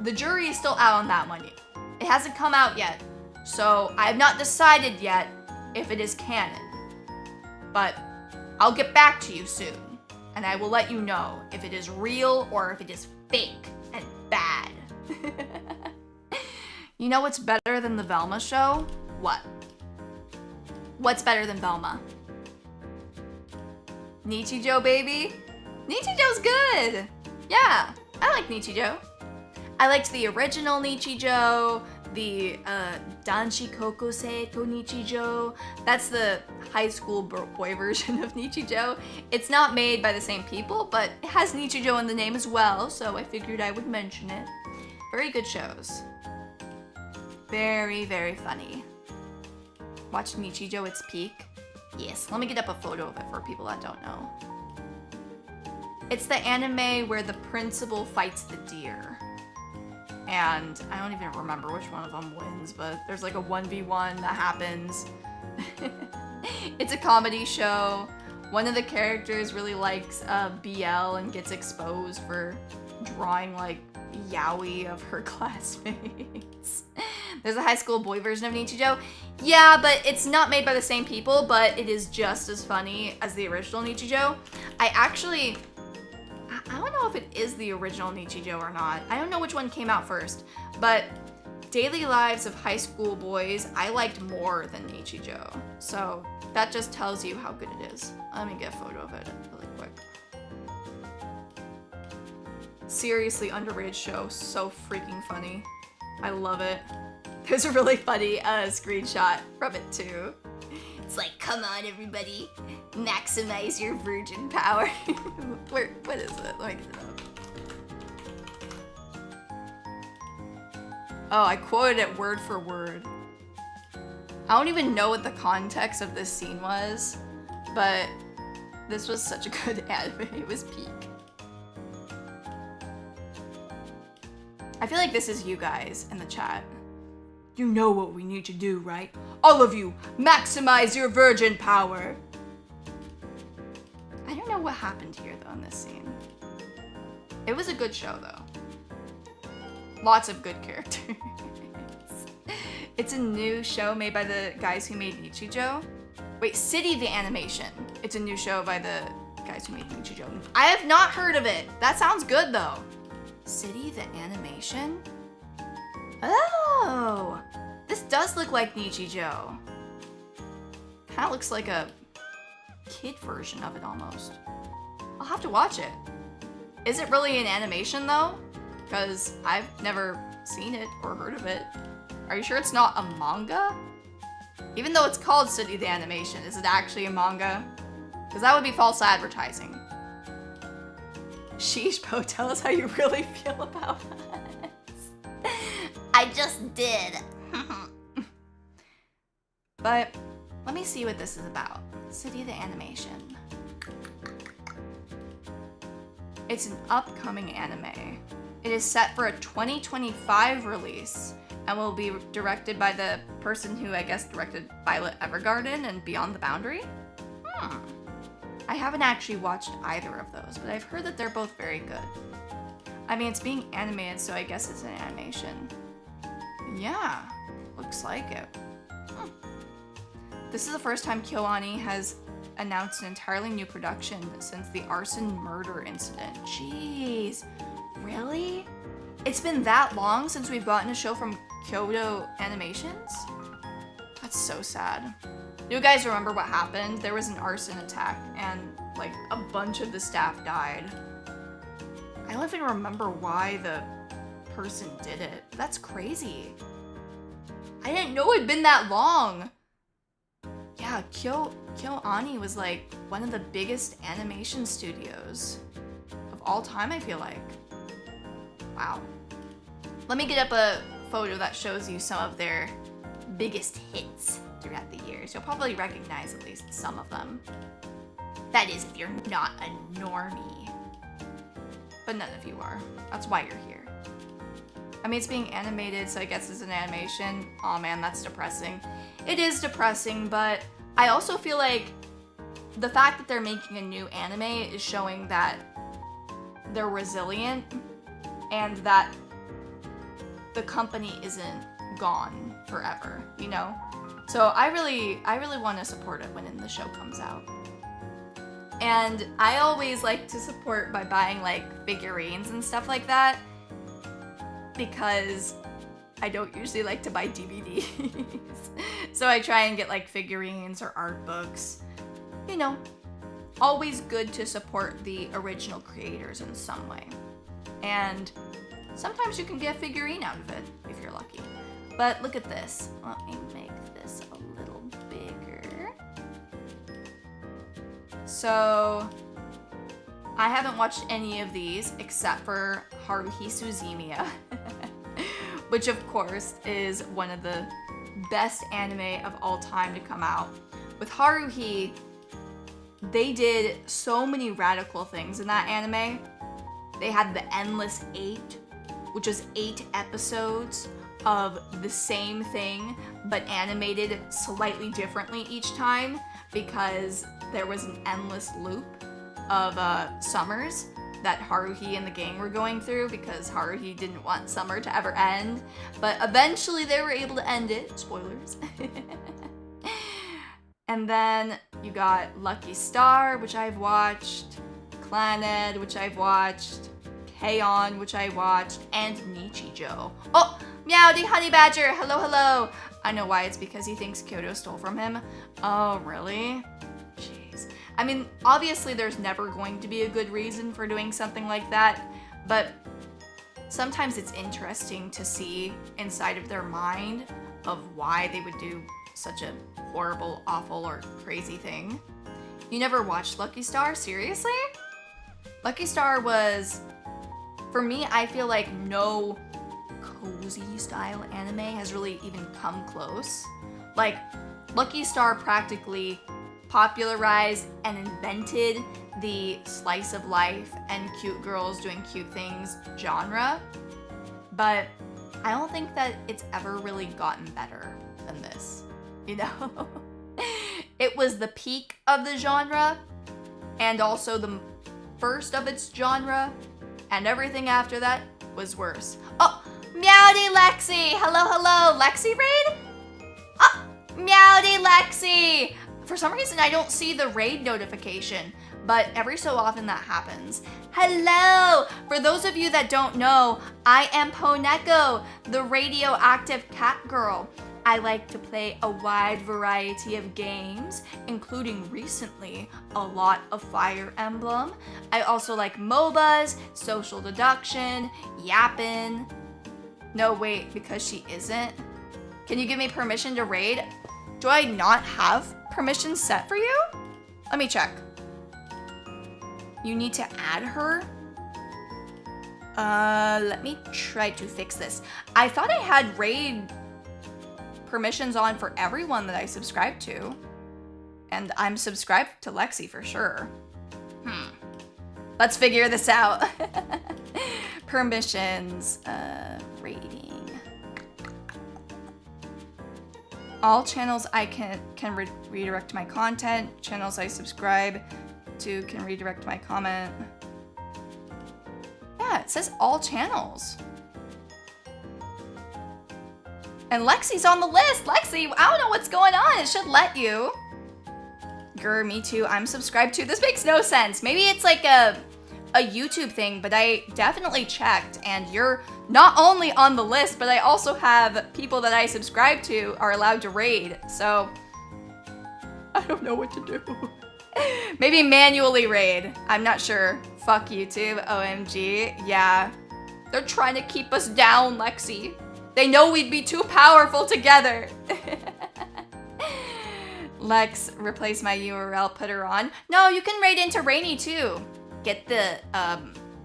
The jury is still out on that one. It hasn't come out yet, so I have not decided yet if it is canon. But I'll get back to you soon, and I will let you know if it is real or if it is fake and bad. You know what's better than the Velma show? What? What's better than Velma? Nichijou, baby? Nichijou's good! Yeah, I like Nichijou. I liked the original Nichijou, the Danshi Kokosei to Nichijou. That's the high school boy version of Nichijou. It's not made by the same people, but it has Nichijou in the name as well, so I figured I would mention it. Very good shows. Very, very funny. Watch Nichijou its peak. Yes, let me get up a photo of it for people that don't know. It's the anime where the principal fights the deer. And I don't even remember which one of them wins, but there's like a 1v1 that happens. It's a comedy show. One of the characters really likes BL and gets exposed for drawing like yaoi of her classmates. There's a high school boy version of Nichijou. Yeah, but it's not made by the same people, but it is just as funny as the original Nichijou. I don't know if it is the original Nichijou or not. I don't know which one came out first, but Daily Lives of High School Boys I liked more than Nichijou. So that just tells you how good it is. Let me get a photo of it really quick. Seriously underrated show. So freaking funny. I love it. There's a really funny screenshot from it too. It's like, come on, everybody, maximize your virgin power. What is it? Let me get it up. Oh, I quoted it word for word. I don't even know what the context of this scene was, but this was such a good anime. It was peak. I feel like this is you guys in the chat. You know what we need to do, right? All of you, maximize your virgin power. I don't know what happened here though in this scene. It was a good show though. Lots of good characters. It's a new show made by the guys who made Nichijou. Wait, City the Animation. It's a new show by the guys who made Nichijou. I have not heard of it. That sounds good though. City the Animation? Oh, this does look like Nichijou. Kinda looks like a kid version of it almost. I'll have to watch it. Is it really an animation though? Because I've never seen it or heard of it. Are you sure it's not a manga? Even though it's called City the Animation, is it actually a manga? Because that would be false advertising. Sheesh, Poe, tell us how you really feel about us. I just did. But let me see what this is about. City the Animation. It's an upcoming anime. It is set for a 2025 release and will be directed by the person who I guess directed Violet Evergarden and Beyond the Boundary. I haven't actually watched either of those, but I've heard that they're both very good. I mean, it's being animated, so I guess it's an animation. Yeah, looks like it. This is the first time KyoAni has announced an entirely new production since the arson murder incident. Jeez, really? It's been that long since we've gotten a show from Kyoto Animations? That's so sad. You guys remember what happened? There was an arson attack and like a bunch of the staff died. I don't even remember why the person did it. That's crazy. I didn't know it'd been that long. Yeah, KyoAni was like one of the biggest animation studios of all time, I feel like. Wow. Let me get up a photo that shows you some of their biggest hits throughout the years. You'll probably recognize at least some of them. That is, if you're not a normie. But none of you are. That's why you're here. I mean, it's being animated, so I guess it's an animation. Aw, man, that's depressing. It is depressing, but I also feel like the fact that they're making a new anime is showing that they're resilient and that the company isn't gone forever, you know? So I really want to support it when the show comes out. And I always like to support by buying like figurines and stuff like that because I don't usually like to buy DVDs. So I try and get like figurines or art books. You know, always good to support the original creators in some way. And sometimes you can get a figurine out of it if you're lucky. But look at this. Let me make this a little bigger. So I haven't watched any of these except for Haruhi Suzumiya, which of course is one of the best anime of all time to come out. With Haruhi, they did so many radical things in that anime. They had the Endless 8, which is 8 episodes of the same thing, but animated slightly differently each time because there was an endless loop of summers that Haruhi and the gang were going through because Haruhi didn't want summer to ever end, but eventually they were able to end it. Spoilers. And then you got Lucky Star, which I've watched, Clannad, which I've watched, K-On, which I watched, and Nichijou. Oh, Meowdy Honey Badger, hello, hello. I know why, it's because he thinks Kyoto stole from him. Oh, really? Jeez. I mean, obviously there's never going to be a good reason for doing something like that, but sometimes it's interesting to see inside of their mind of why they would do such a horrible, awful, or crazy thing. You never watched Lucky Star? Seriously? Lucky Star was, for me, I feel like no cozy style anime has really even come close. Like, Lucky Star practically popularized and invented the slice of life and cute girls doing cute things genre, but I don't think that it's ever really gotten better than this, you know? It was the peak of the genre, and also the first of its genre, and everything after that was worse. Oh, Meowdy Lexi! Hello, hello! Lexi raid? Oh, Meowdy Lexi! For some reason, I don't see the raid notification, but every so often that happens. Hello! For those of you that don't know, I am Poneko, the radioactive cat girl. I like to play a wide variety of games, including recently a lot of Fire Emblem. I also like MOBAs, social deduction, yappin'. No, wait, because she isn't. Can you give me permission to raid? Do I not have permission set for you? Let me check. You need to add her? Let me try to fix this. I thought I had raid permissions on for everyone that I subscribe to. And I'm subscribed to Lexi for sure. Let's figure this out. Permissions, rating. All channels I can redirect my content. Channels I subscribe to can redirect my comment. Yeah, it says all channels. And Lexi's on the list. Lexi, I don't know what's going on. It should let you. Grr, me too. I'm subscribed to. This makes no sense. Maybe it's like a YouTube thing, but I definitely checked, and you're not only on the list, but I also have people that I subscribe to are allowed to raid. So I don't know what to do. Maybe manually raid. I'm not sure. Fuck YouTube. OMG. Yeah. They're trying to keep us down, Lexi. They know we'd be too powerful together. Lex, replace my URL, put her on. No, you can raid into Rainy too. Get the,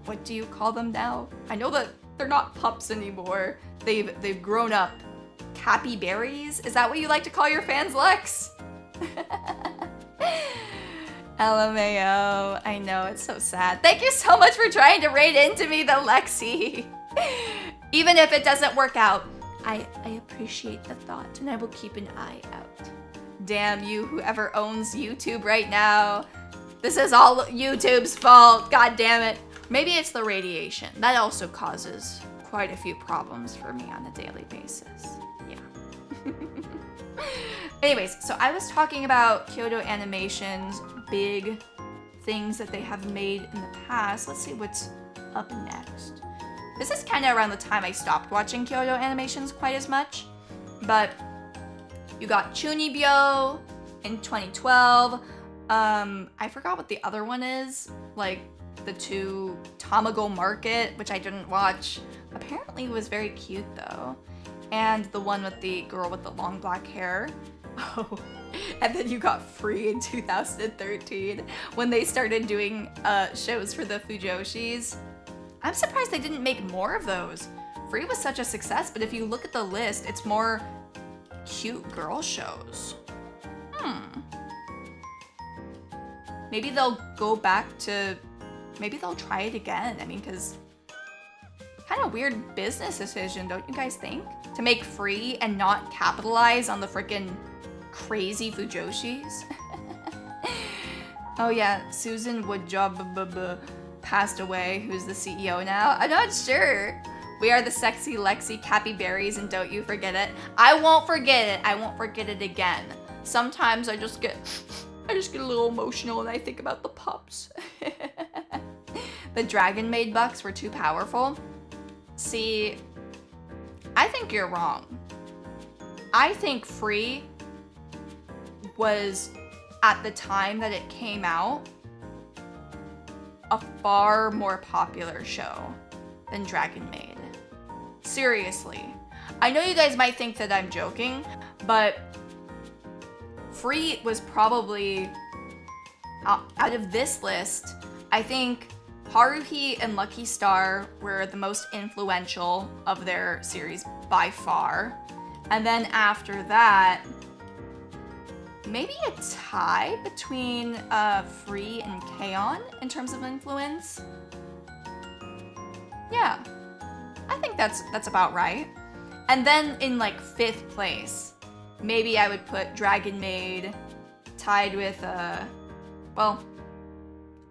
what do you call them now? I know that they're not pups anymore. They've grown up. Capyberries? Is that what you like to call your fans, Lex? LMAO. I know, it's so sad. Thank you so much for trying to raid into me, though, Lexi. Even if it doesn't work out, I appreciate the thought, and I will keep an eye out. Damn you, whoever owns YouTube right now. This is all YouTube's fault. God damn it. Maybe it's the radiation. That also causes quite a few problems for me on a daily basis. Yeah. Anyways, so I was talking about Kyoto Animation's big things that they have made in the past. Let's see what's up next. This is kind of around the time I stopped watching Kyoto Animations quite as much. But you got Chunibyo in 2012. I forgot what the other one is. Like the two Tamago Market, which I didn't watch. Apparently it was very cute though. And the one with the girl with the long black hair. Oh, and then you got Free in 2013 when they started doing shows for the Fujoshis. I'm surprised they didn't make more of those. Free was such a success, but if you look at the list, it's more cute girl shows. Maybe they'll go back to, maybe they'll try it again. I mean, because kind of weird business decision, don't you guys think? To make Free and not capitalize on the freaking crazy Fujoshis. Oh yeah, Susan Woodjob passed away, who's the CEO now. I'm not sure. We are the sexy Lexi Capyberries, and don't you forget it. I won't forget it. I won't forget it again. Sometimes I just get a little emotional when I think about the pups. The Dragon Maid bucks were too powerful. See, I think you're wrong. I think Free was, at the time that it came out, a far more popular show than Dragon Maid. Seriously. I know you guys might think that I'm joking, but Free was probably, out of this list, I think Haruhi and Lucky Star were the most influential of their series by far. And then after that, maybe a tie between Free and K-On! In terms of influence. Yeah, I think that's about right. And then in like 5th place, maybe I would put Dragon Maid tied with, well,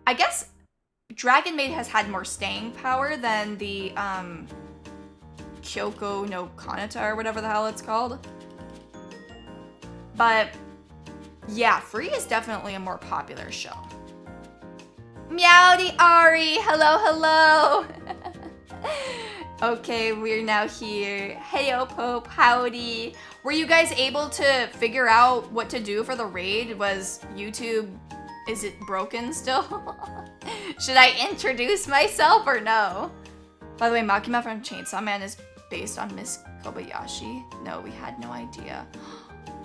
I guess Dragon Maid has had more staying power than the Kyoko no Kanata or whatever the hell it's called. But yeah, Free is definitely a more popular show. Meowdy Ari, hello, hello. Okay, we're now here. Heyo Pope, howdy. Were you guys able to figure out what to do for the raid? Was YouTube, is it broken still? Should I introduce myself or no? By the way, Makima from Chainsaw Man is based on Miss Kobayashi. No, we had no idea.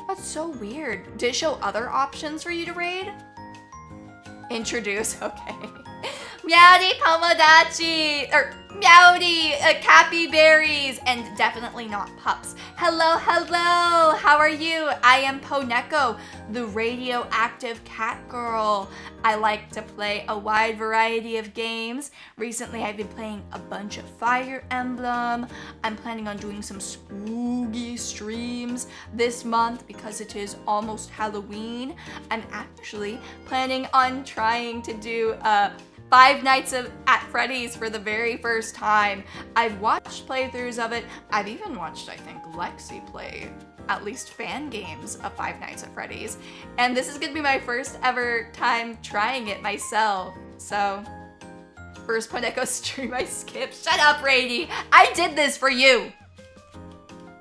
That's so weird. Did it show other options for you to raid? Introduce, okay. Meowdy Komodachi, or Meowdy Cappy Berries, and definitely not pups. Hello, hello, how are you? I am Poneko, the radioactive cat girl. I like to play a wide variety of games. Recently, I've been playing a bunch of Fire Emblem. I'm planning on doing some spooky streams this month because it is almost Halloween. I'm actually planning on trying to do Five Nights at Freddy's for the very first time. I've watched playthroughs of it. I've even watched, I think, Lexi play at least fan games of Five Nights at Freddy's. And this is gonna be my first ever time trying it myself. So, first Poneko stream I skipped. Shut up, Rady. I did this for you.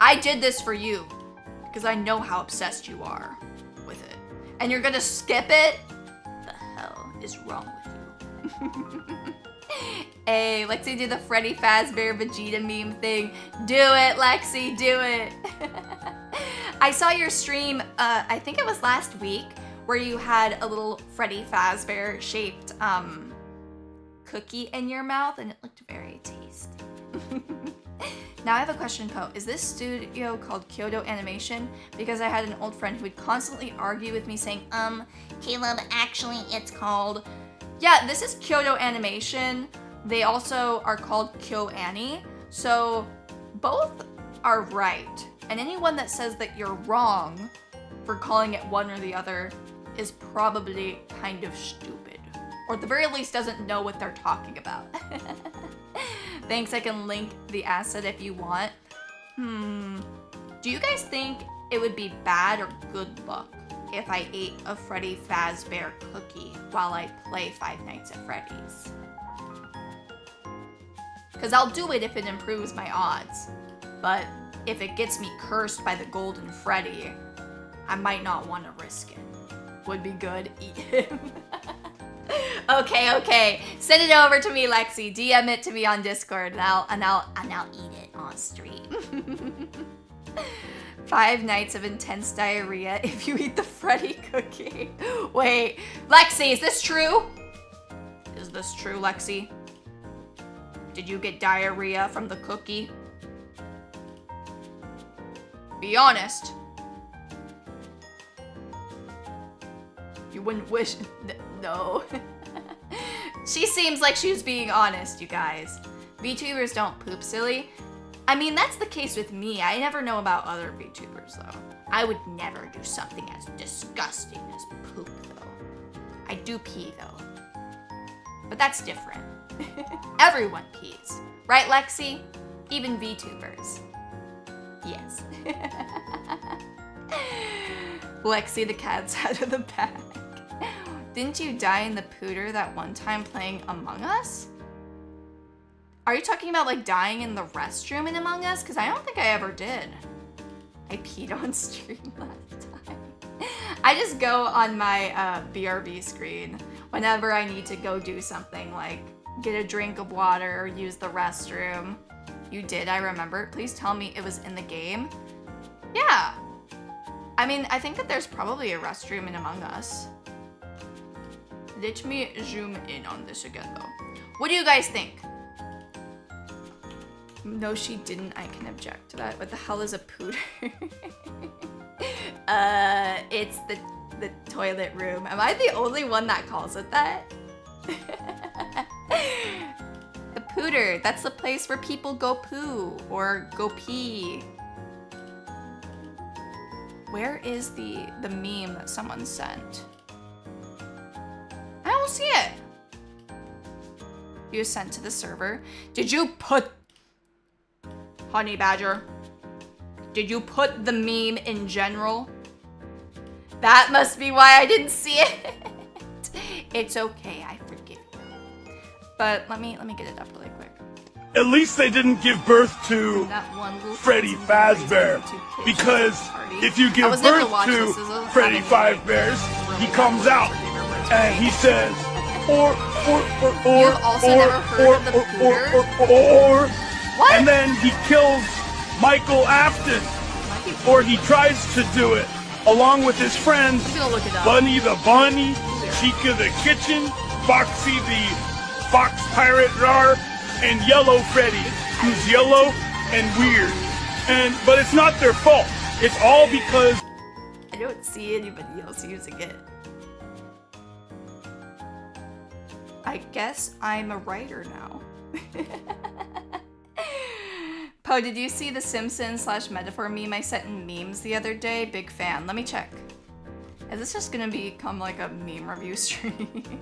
I did this for you. Because I know how obsessed you are with it. And you're gonna skip it? What the hell is wrong with you? Hey, Lexi, do the Freddy Fazbear Vegeta meme thing. Do it, Lexi, do it. I saw your stream, I think it was last week, where you had a little Freddy Fazbear shaped cookie in your mouth, and it looked very tasty. Now I have a question, Po. Is this studio called Kyoto Animation? Because I had an old friend who would constantly argue with me saying, Caleb, actually it's called... Yeah, this is Kyoto Animation. They also are called KyoAni. So both are right. And anyone that says that you're wrong for calling it one or the other is probably kind of stupid. Or at the very least doesn't know what they're talking about. Thanks, I can link the asset if you want. Do you guys think it would be bad or good luck if I ate a Freddy Fazbear cookie while I play Five Nights at Freddy's? Because I'll do it if it improves my odds. But if it gets me cursed by the Golden Freddy, I might not want to risk it. Would be good, eat him. Okay. Send it over to me, Lexi. DM it to me on Discord, and I'll eat it on stream. 5 nights of intense diarrhea if you eat the Freddy cookie. Wait, Lexi, is this true? Is this true, Lexi? Did you get diarrhea from the cookie? Be honest. You wouldn't wish... No. She seems like she's being honest, you guys. VTubers don't poop, silly. I mean, that's the case with me. I never know about other VTubers, though. I would never do something as disgusting as poop, though. I do pee, though. But that's different. Everyone pees. Right, Lexi? Even VTubers. Yes. Lexi the cat's out of the bag. Didn't you die in the pooter that one time playing Among Us? Are you talking about like dying in the restroom in Among Us? Because I don't think I ever did. I peed on stream last time. I just go on my BRB screen whenever I need to go do something like get a drink of water or use the restroom. You did, I remember. Please tell me it was in the game. Yeah. I mean, I think that there's probably a restroom in Among Us. Let me zoom in on this again, though. What do you guys think? No, she didn't. I can object to that. What the hell is a pooter? It's the toilet room. Am I the only one that calls it that? The pooter. That's the place where people go poo or go pee. Where is the meme that someone sent? I don't see it. You sent to the server. Did you put... Honey Badger, did you put the meme in general? That must be why I didn't see it. It's okay, I forgive you. But let me get it up really quick. At least they didn't give birth to Freddy Fazbear, because if you give birth to Freddy Fazbear, he comes out and he says, or, What? and then he kills Michael Afton, or he tries to do it, along with his friends, Bunny the Bunny, Chica the Kitchen, Foxy the Fox Pirate Rar, and Yellow Freddy, who's yellow and weird. But it's not their fault. It's all because I don't see anybody else using it. I guess I'm a writer now. Po, did you see the Simpsons / metaphor meme I sent in memes the other day? Big fan. Let me check. Is this just gonna become like a meme review stream?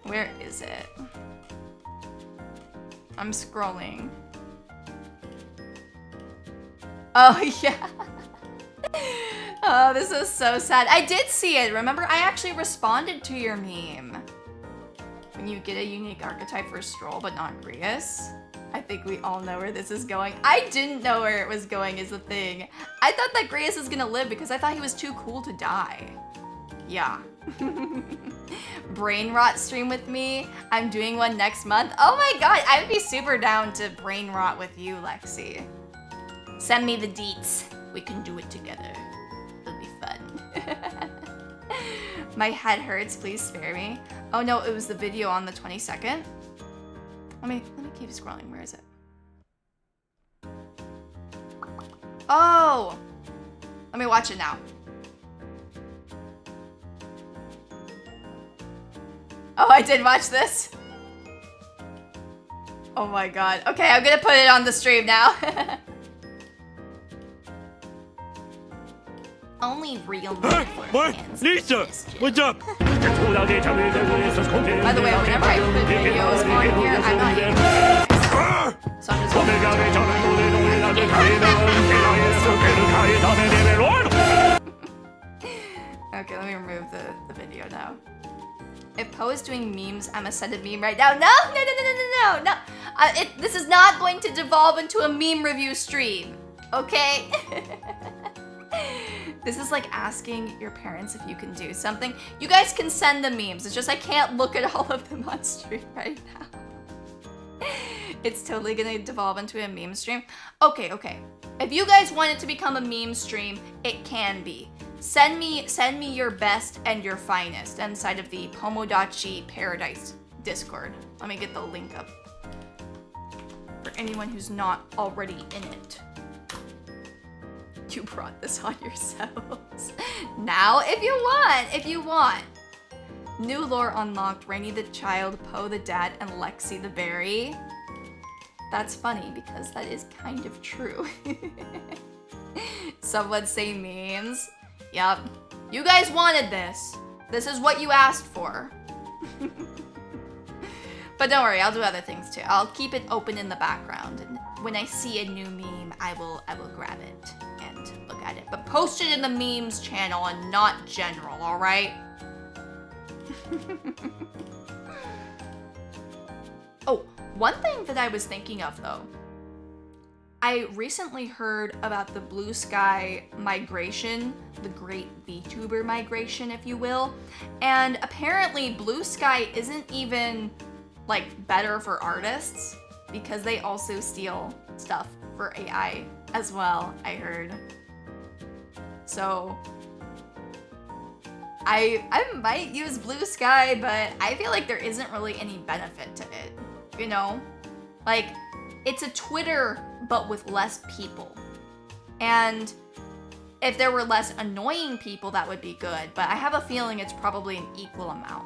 Where is it? I'm scrolling. Oh, yeah. Oh, this is so sad. I did see it. Remember, I actually responded to your meme. When you get a unique archetype for Stroll, but not Grius. I think we all know where this is going. I didn't know where it was going is the thing. I thought that Grius is gonna live because I thought he was too cool to die. Yeah. Brain rot stream with me. I'm doing one next month. Oh my god, I would be super down to brain rot with you, Lexi. Send me the deets. We can do it together. It'll be fun. My head hurts, please spare me. Oh no, it was the video on the 22nd. Let me keep scrolling. Where is it? Oh! Let me watch it now. Oh, I did watch this. Oh my god. Okay, I'm gonna put it on the stream now. Only real fans. Lisa, what's up? By the way, whenever I put videos on here, I'm not even. So I'm just Okay, let me remove the video now. If Po is doing memes, I'm a send a meme right now. No. This is not going to devolve into a meme review stream, okay? This is like asking your parents if you can do something. You guys can send the memes. It's just I can't look at all of them on stream right now. It's totally gonna devolve into a meme stream. Okay. If you guys want it to become a meme stream, it can be. Send me your best and your finest inside of the Pomodachi Paradise Discord. Let me get the link up for anyone who's not already in it. You brought this on yourselves. Now, if you want. New lore unlocked, Rainy the child, Po the dad, and Lexi the berry. That's funny because that is kind of true. Someone say memes. Yup. You guys wanted this. This is what you asked for. But don't worry, I'll do other things too. I'll keep it open in the background, and when I see a new meme, I will grab it and look at it. But post it in the memes channel and not general, alright? Oh, one thing that I was thinking of though. I recently heard about the blue sky migration, the great Vtuber migration, if you will. And apparently blue sky isn't even like better for artists because they also steal stuff for AI as well, I heard. So I might use blue sky, but I feel like there isn't really any benefit to it, you know? Like, it's a Twitter, but with less people. And if there were less annoying people, that would be good, but I have a feeling it's probably an equal amount.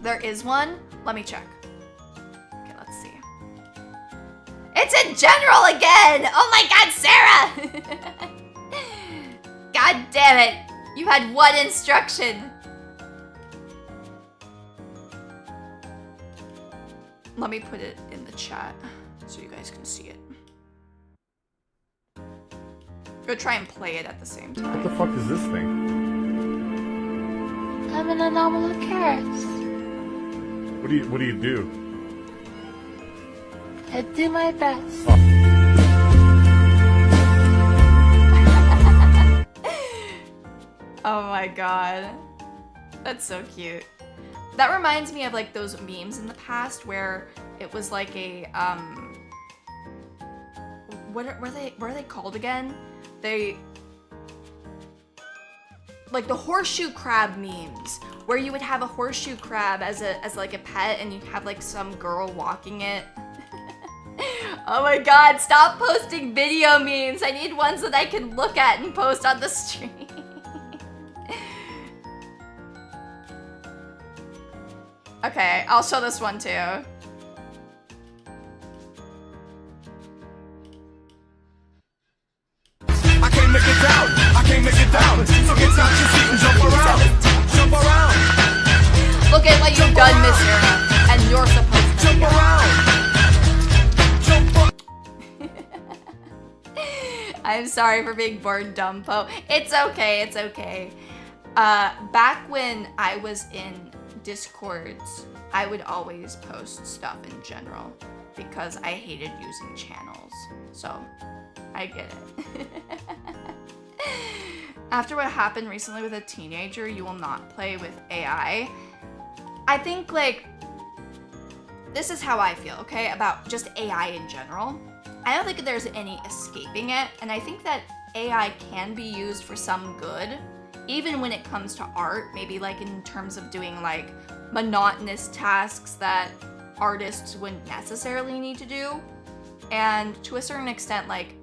There is one? Let me check. Okay, let's see. It's in general again! Oh my god, Sarah! God damn it! You had one instruction! Let me put it in the chat so you guys can see it. Go try and play it at the same time. What the fuck is this thing? I'm an anomalous carrots. What do you do? I do my best. Oh my god. That's so cute. That reminds me of like those memes in the past where it was like a what are they called again? They like the horseshoe crab memes where you would have a horseshoe crab as like a pet and you'd have like some girl walking it. Oh my god, stop posting video memes. I need ones that I can look at and post on the stream. Okay, I'll show this one too. I can't make it down. I can't make it down. So get out your seat and jump around. Jump around. Look at what you've done, Miss Sarah. And you're supposed to jump around. I'm sorry for being born dumb, Po. It's okay, it's okay. Back when I was in Discords, I would always post stuff in general because I hated using channels. So, I get it. After what happened recently with a teenager, you will not play with AI. I think, like, this is how I feel, okay, about just AI in general. I don't think there's any escaping it, and I think that AI can be used for some good, even when it comes to art, maybe like in terms of doing like monotonous tasks that artists wouldn't necessarily need to do. And to a certain extent, like,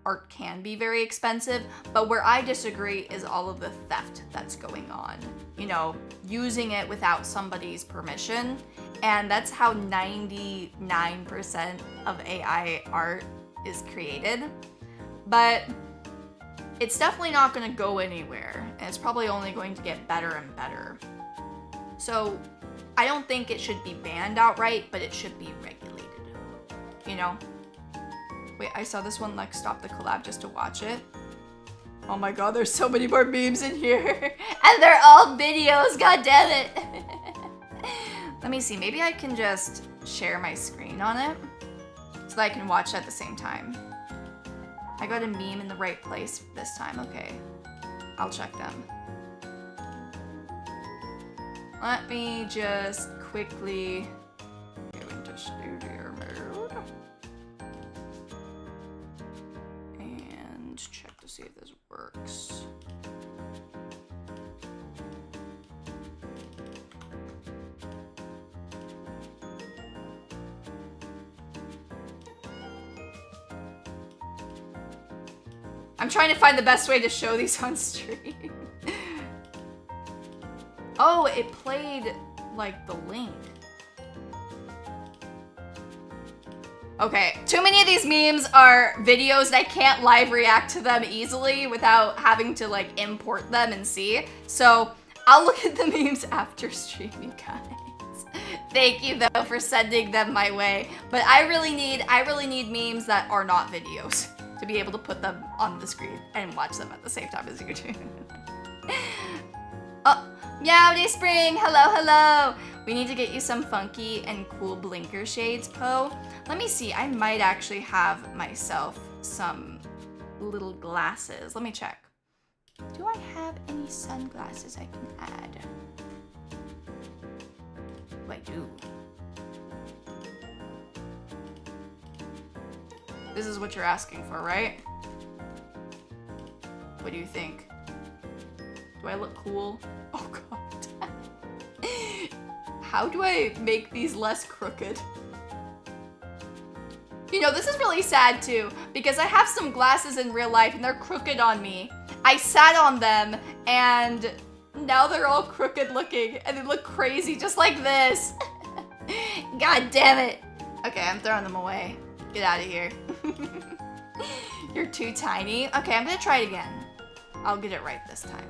art can be very expensive, but where I disagree is all of the theft that's going on. You know, using it without somebody's permission, and that's how 99% of AI art is created. But it's definitely not going to go anywhere, and it's probably only going to get better and better. So I don't think it should be banned outright, but it should be regulated, you know? Wait, I saw this one like stop the collab just to watch it. Oh my god, there's so many more memes in here. And they're all videos, god damn it. Let me see, maybe I can just share my screen on it so that I can watch it at the same time. I got a meme in the right place this time, okay. I'll check them. Let me just quickly go into studio mode and check to see if this works. I'm trying to find the best way to show these on stream. Oh, it played like the link. Okay, too many of these memes are videos and I can't live react to them easily without having to like import them and see. So I'll look at the memes after stream, you guys. Thank you though for sending them my way. But I really need memes that are not videos to be able to put them on the screen and watch them at the same time as you do. Meowdy Spring, hello, hello. We need to get you some funky and cool blinker shades, Poe. Let me see, I might actually have myself some little glasses. Let me check. Do I have any sunglasses I can add? Oh, I do. This is what you're asking for, right? What do you think? Do I look cool? Oh god. How do I make these less crooked? You know, this is really sad too, because I have some glasses in real life and they're crooked on me. I sat on them and now they're all crooked looking and they look crazy just like this. God damn it. Okay, I'm throwing them away. Get out of here. You're too tiny. Okay, I'm gonna try it again. I'll get it right this time.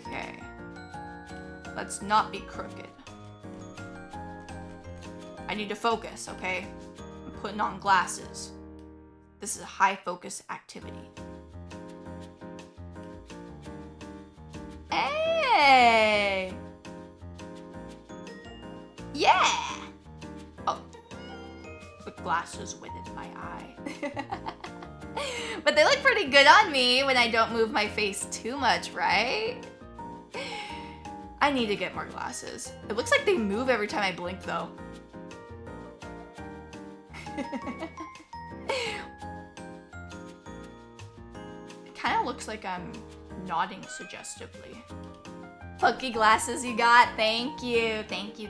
Okay. Let's not be crooked. I need to focus, okay? I'm putting on glasses. This is a high focus activity. Hey! Yeah! Oh. The glasses witted my eye. But they look pretty good on me when I don't move my face too much, right? I need to get more glasses. It looks like they move every time I blink though. It kind of looks like I'm nodding suggestively. Funky glasses you got, thank you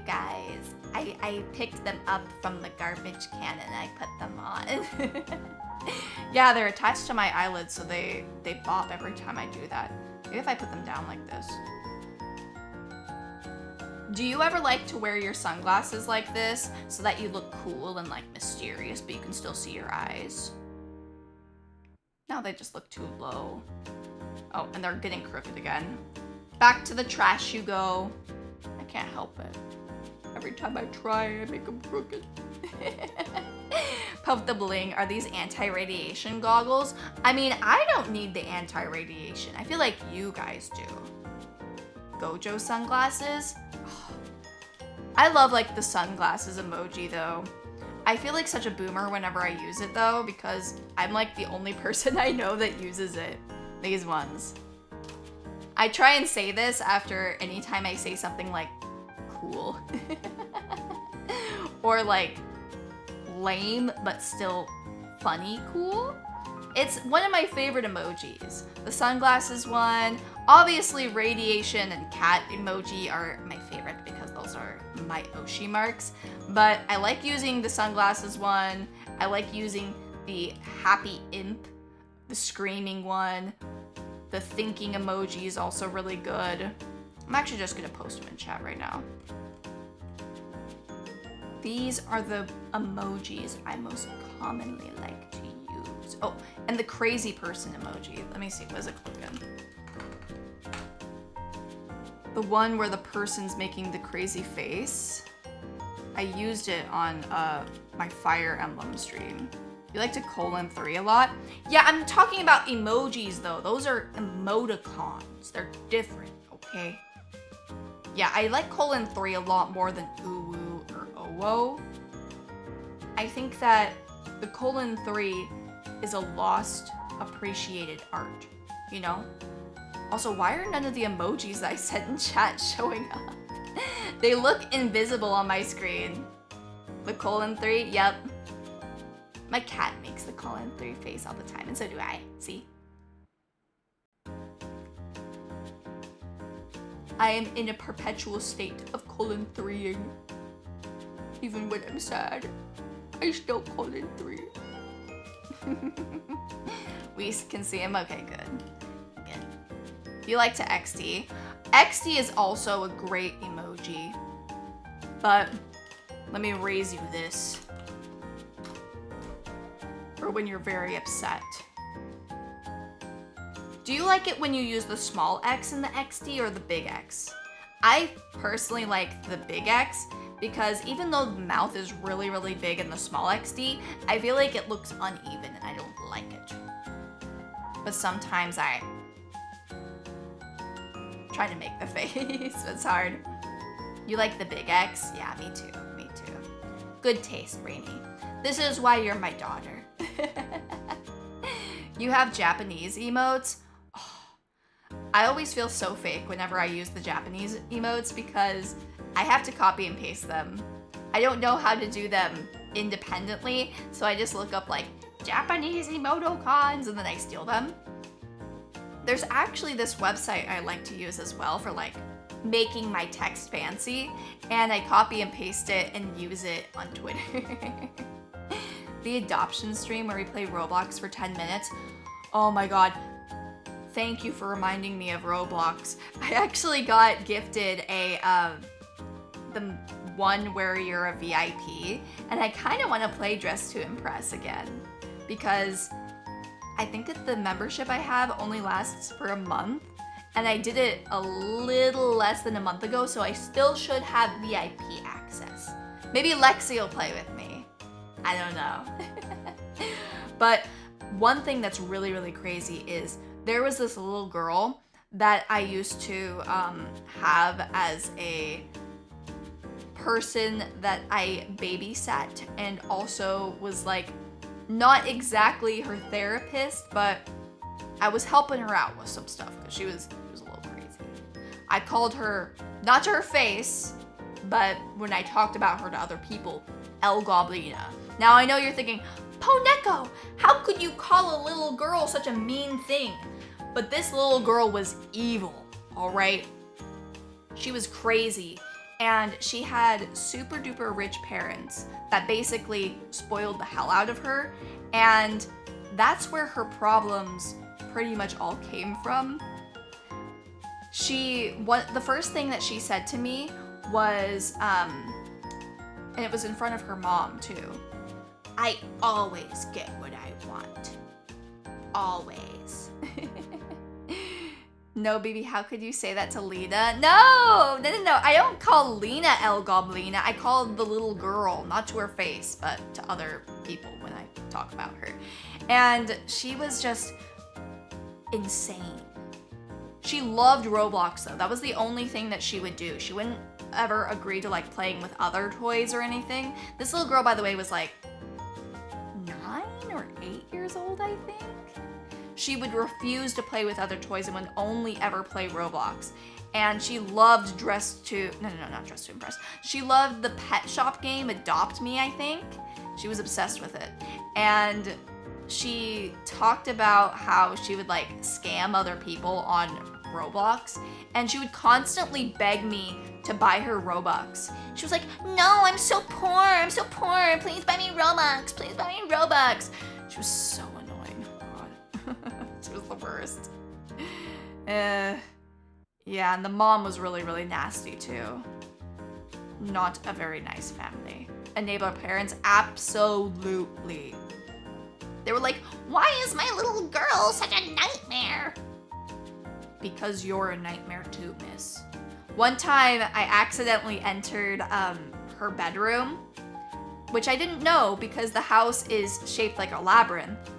guys. I picked them up from the garbage can and I put them on. Yeah, they're attached to my eyelids, so they bop every time I do that. Maybe if I put them down like this. Do you ever like to wear your sunglasses like this so that you look cool and like mysterious, but you can still see your eyes? No, they just look too low. Oh, and they're getting crooked again. Back to the trash you go. I can't help it. Every time I try, I make them crooked. Puff the Bling, are these anti-radiation goggles? I mean, I don't need the anti-radiation. I feel like you guys do. Gojo sunglasses? I love like the sunglasses emoji though. I feel like such a boomer whenever I use it though, because I'm like the only person I know that uses it. These ones. I try and say this after any time I say something like cool. Or like lame but still funny cool. It's one of my favorite emojis. The sunglasses one. Obviously radiation and cat emoji are my favorite because those are my Oshi marks. But I like using the sunglasses one. I like using the happy imp, the screaming one. The thinking emoji is also really good. I'm actually just gonna post them in chat right now. These are the emojis I most commonly like to use. Oh, and the crazy person emoji. Let me see, what is it called again? The one where the person's making the crazy face. I used it on my Fire Emblem stream. You like to 3 a lot? Yeah, I'm talking about emojis though. Those are emoticons. They're different, okay? Yeah, I like 3 a lot more than uwu or owo. I think that the 3 is a lost, appreciated art, you know? Also, why are none of the emojis that I sent in chat showing up? They look invisible on my screen. The 3, yep. My cat makes the 3 face all the time, and so do I. See? I am in a perpetual state of 3ing. Even when I'm sad, I still 3. We can see him? Okay, good. Good. You like to XD. XD is also a great emoji. But let me raise you this. For when you're very upset. Do you like it when you use the small X in the XD or the big X? I personally like the big X because even though the mouth is really, really big in the small XD, I feel like it looks uneven and I don't like it. But sometimes I trying to make the face. It's hard. You like the big X? Yeah, me too. Me too. Good taste, Rainy. This is why you're my daughter. You have Japanese emotes? Oh, I always feel so fake whenever I use the Japanese emotes because I have to copy and paste them. I don't know how to do them independently, so I just look up like Japanese emoticons and then I steal them. There's actually this website I like to use as well for like making my text fancy, and I copy and paste it and use it on Twitter. The adoption stream where we play Roblox for 10 minutes. Oh my god. Thank you for reminding me of Roblox. I actually got gifted the one where you're a VIP, and I kind of want to play Dress to Impress again because I think that the membership I have only lasts for a month, and I did it a little less than a month ago, so I still should have VIP access. Maybe Lexi will play with me. I don't know. But one thing that's really, really crazy is there was this little girl that I used to have as a person that I babysat and also was like not exactly her therapist, but I was helping her out with some stuff because she was a little crazy. I called her, not to her face, but when I talked about her to other people, El Goblina. Now I know you're thinking, Poneko, how could you call a little girl such a mean thing? But this little girl was evil, all right? She was crazy, and she had super duper rich parents that basically spoiled the hell out of her, and that's where her problems pretty much all came from. The first thing that she said to me was, and it was in front of her mom too, I always get what I want. Always. No, baby, how could you say that to Lena? No. I don't call Lena El Goblina. I call the little girl, not to her face, but to other people when I talk about her. And she was just insane. She loved Roblox though. That was the only thing that she would do. She wouldn't ever agree to like playing with other toys or anything. This little girl, by the way, was like 9 or 8 years old, I think. She would refuse to play with other toys and would only ever play Roblox. And she loved not Dress to Impress. She loved the pet shop game, Adopt Me, I think. She was obsessed with it. And she talked about how she would like scam other people on Roblox. And she would constantly beg me to buy her Robux. She was like, no, I'm so poor. Please buy me Robux. Please buy me Robux. She was so annoying. Oh God. She was the worst. Yeah, and the mom was really, really nasty too. Not a very nice family. Enabler parents, absolutely. They were like, why is my little girl such a nightmare? Because you're a nightmare too, miss. One time I accidentally entered her bedroom, which I didn't know because the house is shaped like a labyrinth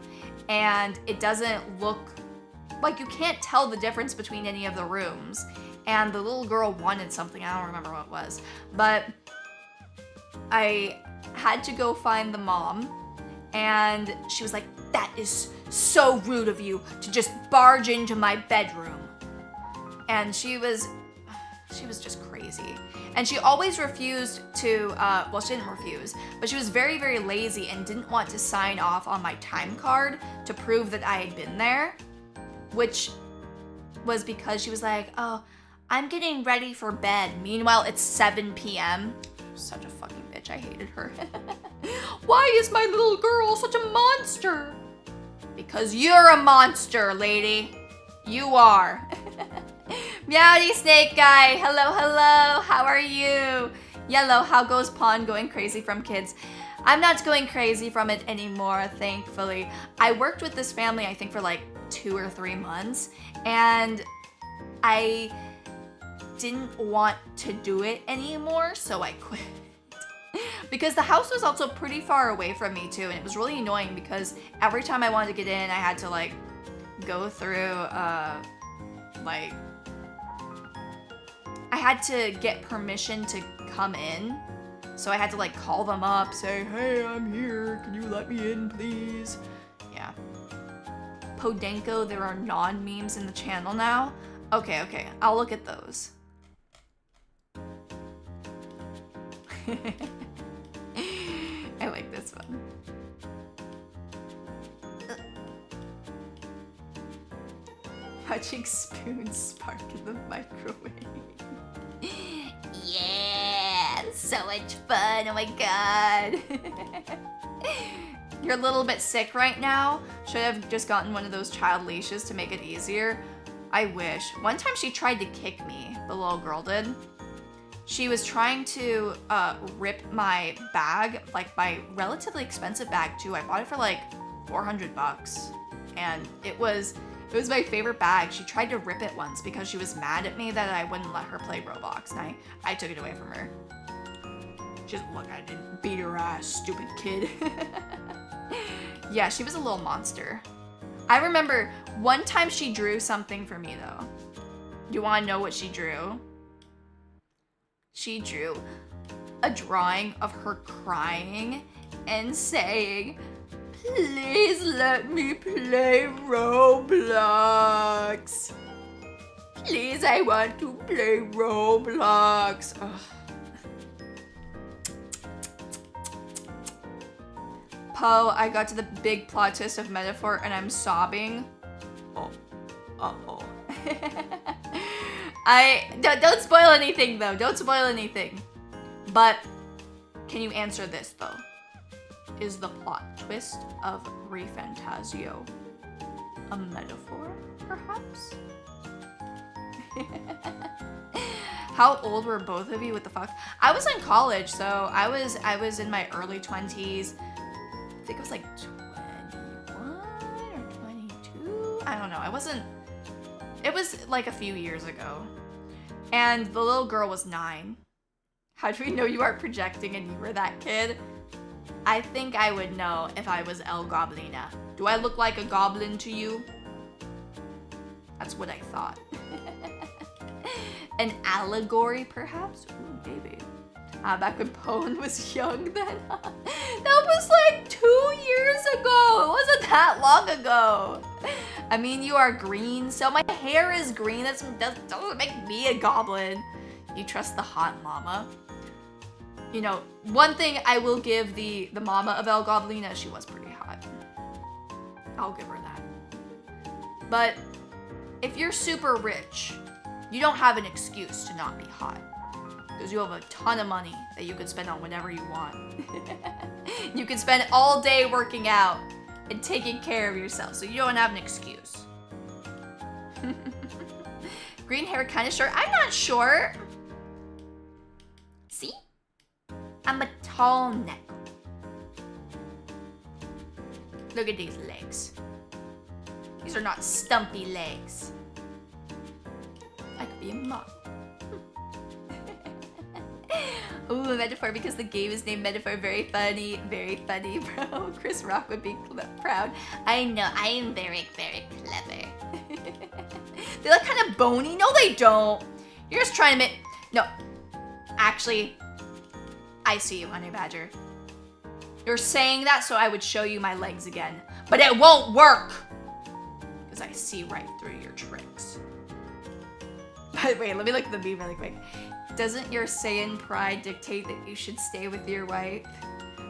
and it doesn't look like, you can't tell the difference between any of the rooms. And the little girl wanted something, I don't remember what it was, but I had to go find the mom and she was like, that is so rude of you to just barge into my bedroom. And she was just crazy. And she always refused to, well, she didn't refuse, but she was very, very lazy and didn't want to sign off on my time card to prove that I had been there, which was because she was like, oh, I'm getting ready for bed. Meanwhile, it's 7 p.m. Such a fucking bitch, I hated her. Why is my little girl such a monster? Because you're a monster, lady. You are. Meowdy Snake Guy, hello, how are you? Yellow, how goes Pond going crazy from kids? I'm not going crazy from it anymore, thankfully. I worked with this family, I think, for like 2 or 3 months, and I didn't want to do it anymore, so I quit. Because the house was also pretty far away from me too, and it was really annoying because every time I wanted to get in, I had to like go through like I had to get permission to come in. So I had to like call them up, say, hey, I'm here. Can you let me in, please? Yeah. Poneko, there are non-memes in the channel now. Okay, okay. I'll look at those. I like this one. Watching spoons spark in the microwave. Yeah, so much fun. Oh my god. You're a little bit sick right now. Should have just gotten one of those child leashes to make it easier. I wish. One time she tried to kick me, the little girl did. She was trying to rip my bag, like my relatively expensive bag too. I bought it for like 400 bucks. And it was my favorite bag. She tried to rip it once because she was mad at me that I wouldn't let her play Roblox, and I took it away from her. Just look, I didn't beat her ass, stupid kid. Yeah, she was a little monster. I remember one time she drew something for me though. You want to know what she drew? She drew a drawing of her crying and saying, please let me play Roblox. Please, I want to play Roblox. Ugh. Poe, I got to the big plot twist of Metaphor and I'm sobbing. Oh. Uh-oh. Don't spoil anything though. Don't spoil anything. But can you answer this though? Is the plot twist of Refantasio a metaphor, perhaps? How old were both of you? What the fuck? I was in college, so I was in my early 20s. I think it was like 21 or 22. I don't know. It was like a few years ago. And the little girl was 9. How do we know you aren't projecting and you were that kid? I think I would know if I was El Goblina. Do I look like a goblin to you? That's what I thought. An allegory, perhaps? Ooh, maybe. Back when Pone was young then. That was like 2 years ago. It wasn't that long ago. I mean, you are green, so my hair is green. That doesn't make me a goblin. You trust the hot mama. You know, one thing I will give the mama of El Goblina, she was pretty hot. I'll give her that. But if you're super rich, you don't have an excuse to not be hot. Because you have a ton of money that you could spend on whatever you want. You could spend all day working out and taking care of yourself, so you don't have an excuse. Green hair, kind of short. I'm not short. See? I'm a tall neck. Look at these legs. These are not stumpy legs. I could be a mom. Ooh, Metaphor, because the game is named Metaphor. Very funny, bro. Chris Rock would be proud. I know, I am very, very clever. They look kind of bony. No, they don't. You're just trying to make... No. Actually, I see you, Honey Badger. You're saying that so I would show you my legs again. But it won't work! Because I see right through your tricks. But wait, let me look at the meme really quick. Doesn't your Saiyan pride dictate that you should stay with your wife?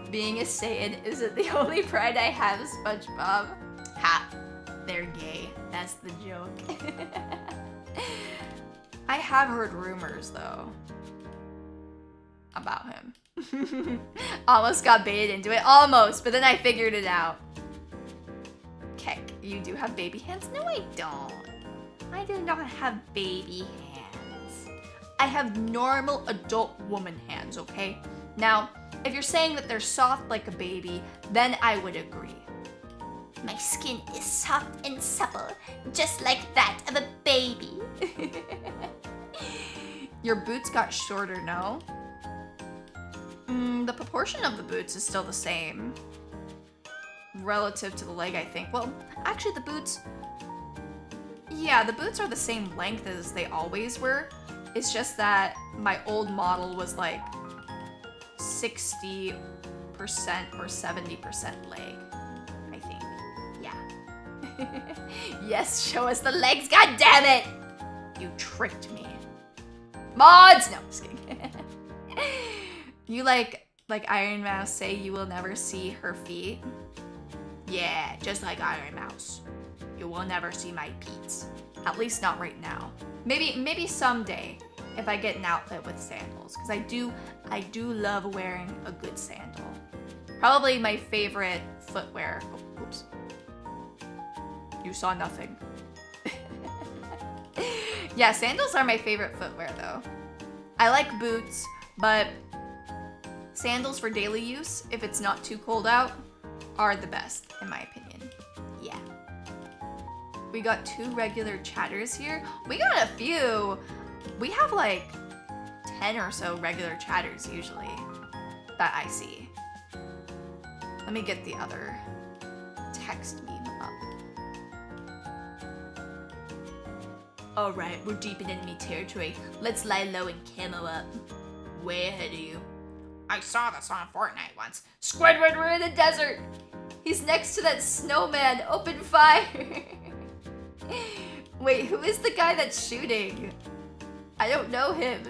Being a Saiyan isn't the only pride I have, SpongeBob. Ha! They're gay. That's the joke. I have heard rumors, though, about him. Almost got baited into it. Almost, but then I figured it out. Keck, you do have baby hands? No, I don't. I do not have baby hands. I have normal adult woman hands, okay? Now, if you're saying that they're soft like a baby, then I would agree. My skin is soft and supple, just like that of a baby. Your boots got shorter, no? The proportion of the boots is still the same. Relative to the leg, I think. Well, actually the boots... Yeah, the boots are the same length as they always were. It's just that my old model was like 60% or 70% leg, I think. Yeah. Yes, show us the legs, god damn it! You tricked me. Mods! No, just kidding. You like Iron Mouse say you will never see her feet? Yeah, just like Iron Mouse. You will never see my peats. At least not right now. Maybe someday if I get an outfit with sandals, because I do love wearing a good sandal. Probably my favorite footwear. Oh, oops. You saw nothing. Yeah, sandals are my favorite footwear though. I like boots, but sandals for daily use, if it's not too cold out, are the best in my opinion. Yeah. We got 2 regular chatters here. We got a few. We have like 10 or so regular chatters usually that I see. Let me get the other text meme up. Alright, we're deep in enemy territory. Let's lie low and camo up. Way ahead of you. I saw this on Fortnite once. Squidward, we're in the desert! He's next to that snowman. Open fire! Wait, who is the guy that's shooting? I don't know him.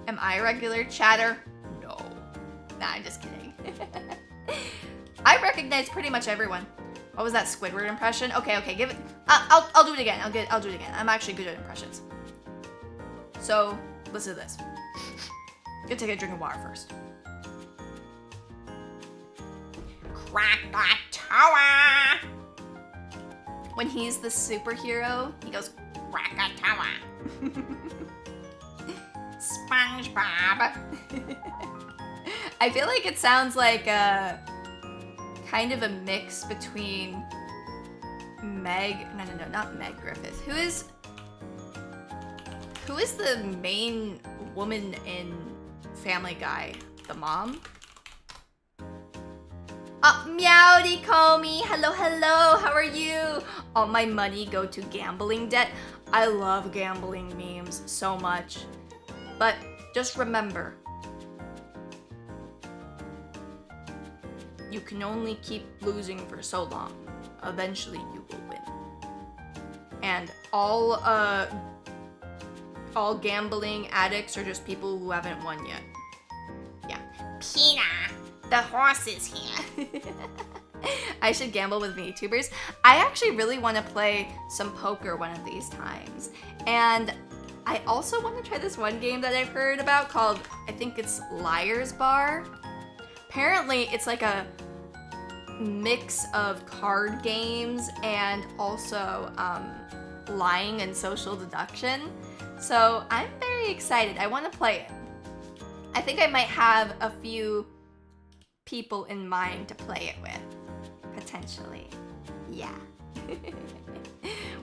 Am I a regular chatter? No. Nah, I'm just kidding. I recognize pretty much everyone. What was that Squidward impression? Okay, give it. I'll do it again. I'll do it again. I'm actually good at impressions. So listen to this. Gonna take a drink of water first. Krakatoa! When he's the superhero, he goes Krakatoa! SpongeBob! I feel like it sounds like a kind of a mix between not Meg Griffith. Who is the main woman in Family Guy? The mom? Meowdy Komi, hello, how are you? All my money go to gambling debt. I love gambling memes so much. But just remember, you can only keep losing for so long. Eventually you will win. And all gambling addicts are just people who haven't won yet. Yeah. Pina, the horse is here. I should gamble with VTubers. I actually really want to play some poker one of these times. And I also want to try this one game that I've heard about called, I think it's Liar's Bar. Apparently it's like a mix of card games and also lying and social deduction. So I'm very excited. I want to play it. I think I might have a few people in mind to play it with, potentially. Yeah.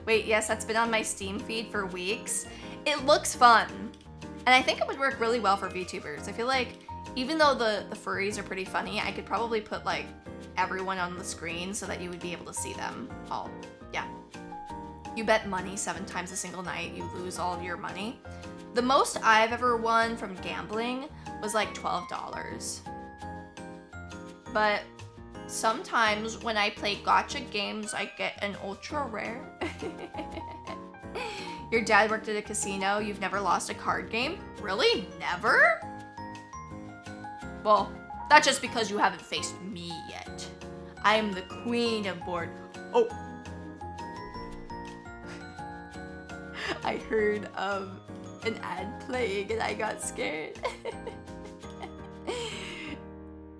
Wait, yes, that's been on my Steam feed for weeks. It looks fun. And I think it would work really well for VTubers. I feel like even though the furries are pretty funny, I could probably put like everyone on the screen so that you would be able to see them all. Yeah. You bet money 7 times a single night, you lose all your money. The most I've ever won from gambling was like $12. But sometimes when I play gacha games, I get an ultra rare. Your dad worked at a casino, you've never lost a card game? Really? Never? Well, that's just because you haven't faced me yet. I am the queen of board. Oh. I heard of an ad playing and I got scared.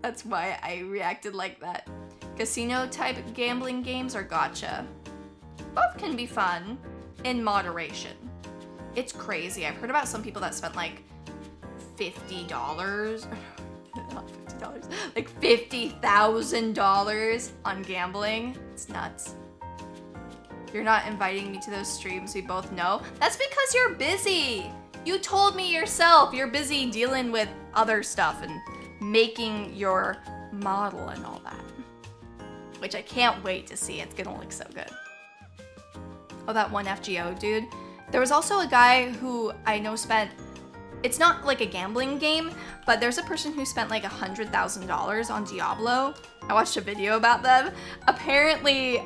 That's why I reacted like that. Casino type gambling games or gacha? Both can be fun in moderation. It's crazy. I've heard about some people that spent like $50. Not $50. Like $50,000 on gambling. It's nuts. You're not inviting me to those streams we both know. That's because you're busy. You told me yourself you're busy dealing with other stuff and making your model and all that. Which I can't wait to see. It's gonna look so good. Oh, that one FGO dude. There was also a guy who I know spent, it's not like a gambling game, but there's a person who spent like $100,000 on Diablo. I watched a video about them. Apparently,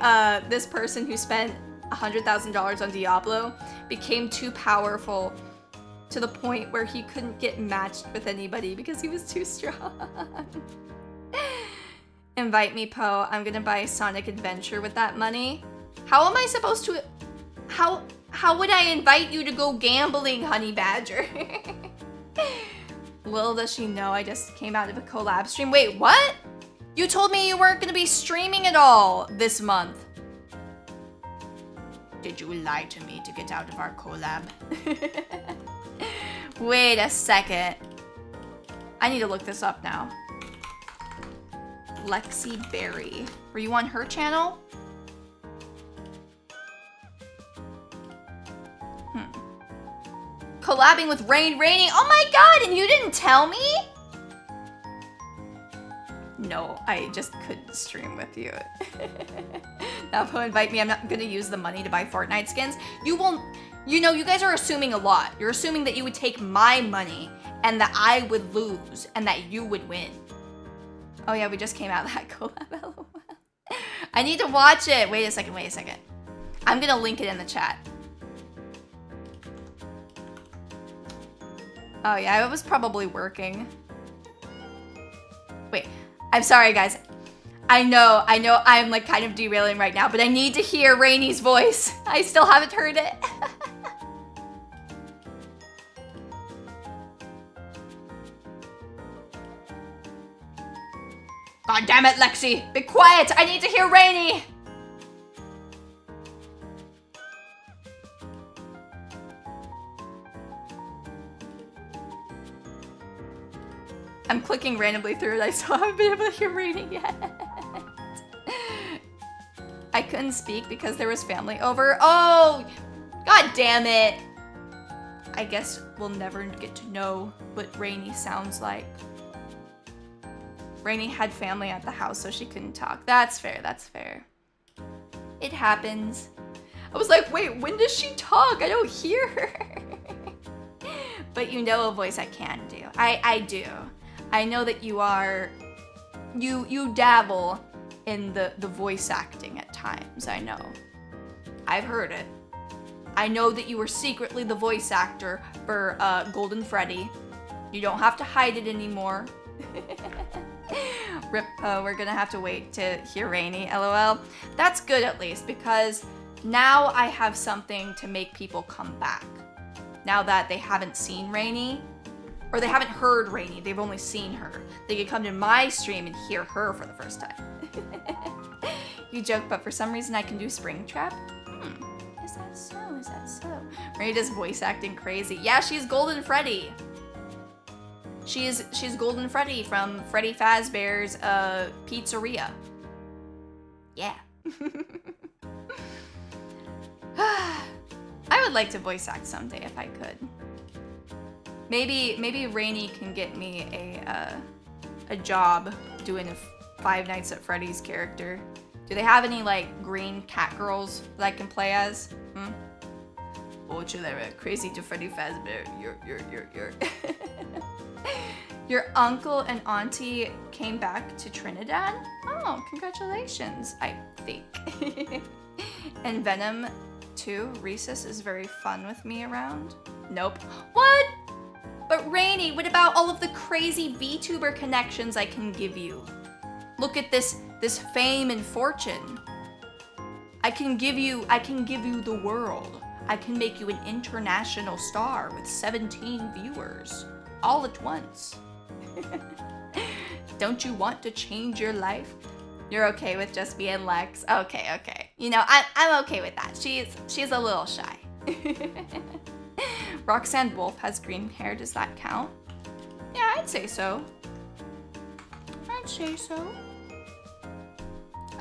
this person who spent $100,000 on Diablo became too powerful to the point where he couldn't get matched with anybody because he was too strong. Invite me, Poe. I'm gonna buy Sonic Adventure with that money. How am I supposed to... How would I invite you to go gambling, Honey Badger? Little does she know I just came out of a collab stream. Wait, what? You told me you weren't gonna be streaming at all this month. Did you lie to me to get out of our collab? Wait a second. I need to look this up now. Lexi Berry. Were you on her channel? Collabing with Rainy. Oh my god, and you didn't tell me? No, I just couldn't stream with you. Now, Poe, invite me. I'm not gonna use the money to buy Fortnite skins. You won't. You know, you guys are assuming a lot. You're assuming that you would take my money and that I would lose and that you would win. Oh yeah, we just came out of that collab. LOL. I need to watch it. Wait a second. I'm gonna link it in the chat. Oh yeah, I was probably working. Wait, I'm sorry guys. I know I'm like kind of derailing right now, but I need to hear Rainy's voice. I still haven't heard it. God damn it, Lexi! Be quiet! I need to hear Rainy! I'm clicking randomly through it. I still haven't been able to hear Rainy yet. I couldn't speak because there was family over. Oh! God damn it! I guess we'll never get to know what Rainy sounds like. Rainy had family at the house, so she couldn't talk. That's fair. It happens. I was like, wait, when does she talk? I don't hear her. But you know a voice I can do. I do. I know that you are... You dabble in the voice acting at times, I know. I've heard it. I know that you were secretly the voice actor for Golden Freddy. You don't have to hide it anymore. Rip, we're gonna have to wait to hear Rainy, LOL. That's good at least, because now I have something to make people come back. Now that they haven't seen Rainy, or they haven't heard Rainy, they've only seen her. They can come to my stream and hear her for the first time. You joke, but for some reason I can do Springtrap? Is that so? Rainy does voice acting crazy. Yeah, she's Golden Freddy. She's Golden Freddy from Freddy Fazbear's Pizzeria. Yeah. I would like to voice act someday if I could. Maybe Rainy can get me a job doing a Five Nights at Freddy's character. Do they have any like green cat girls that I can play as? Oh, Chilera, crazy to Freddy Fazbear. You're. Your uncle and auntie came back to Trinidad? Oh, congratulations, I think. And Venom 2, Recess is very fun with me around. Nope. What? But Rainy, what about all of the crazy VTuber connections I can give you? Look at this fame and fortune. I can give you the world. I can make you an international star with 17 viewers all at once. Don't you want to change your life? You're okay with just being Lex? Okay. You know, I'm okay with that. She's a little shy. Roxanne Wolf has green hair. Does that count? Yeah, I'd say so.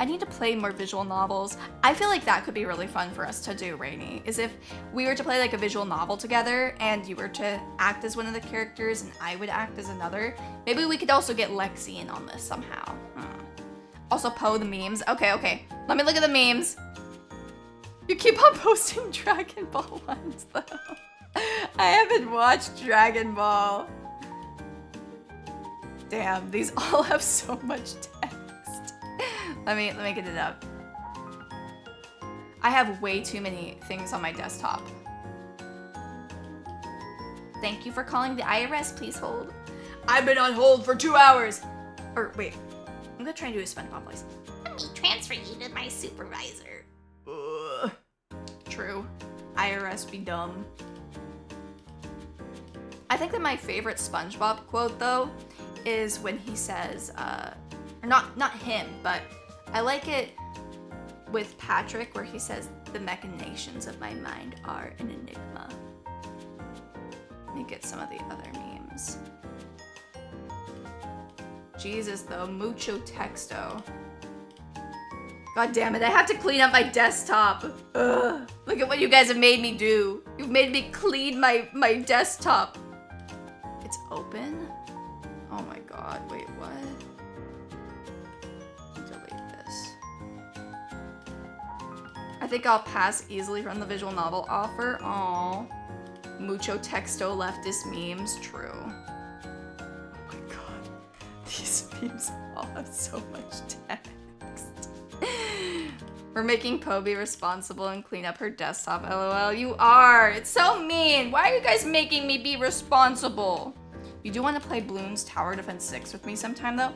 I need to play more visual novels. I feel like that could be really fun for us to do, Rainy, is if we were to play like a visual novel together and you were to act as one of the characters and I would act as another. Maybe we could also get Lexi in on this somehow. Also, Poe the memes. Okay. Let me look at the memes. You keep on posting Dragon Ball ones though. I haven't watched Dragon Ball. Damn, these all have so much text. Let me get it up. I have way too many things on my desktop. Thank you for calling the IRS, please hold. I've been on hold for 2 hours. Or wait, I'm gonna try and do a SpongeBob voice. Let me transfer you to my supervisor. Ugh. True. IRS be dumb. I think that my favorite SpongeBob quote though is when he says, or not him, but I like it with Patrick where he says, the machinations of my mind are an enigma. Let me get some of the other memes. Jesus though, mucho texto. God damn it, I have to clean up my desktop. Ugh. Look at what you guys have made me do. You've made me clean my desktop. It's open? Oh my god, wait, what? Delete this. I think I'll pass easily from the visual novel offer. Aww. Mucho texto leftist memes, true. Oh my god. These memes all have so much text. We're making Po be responsible and clean up her desktop, lol. You are! It's so mean! Why are you guys making me be responsible? You do want to play Bloons Tower Defense 6 with me sometime though?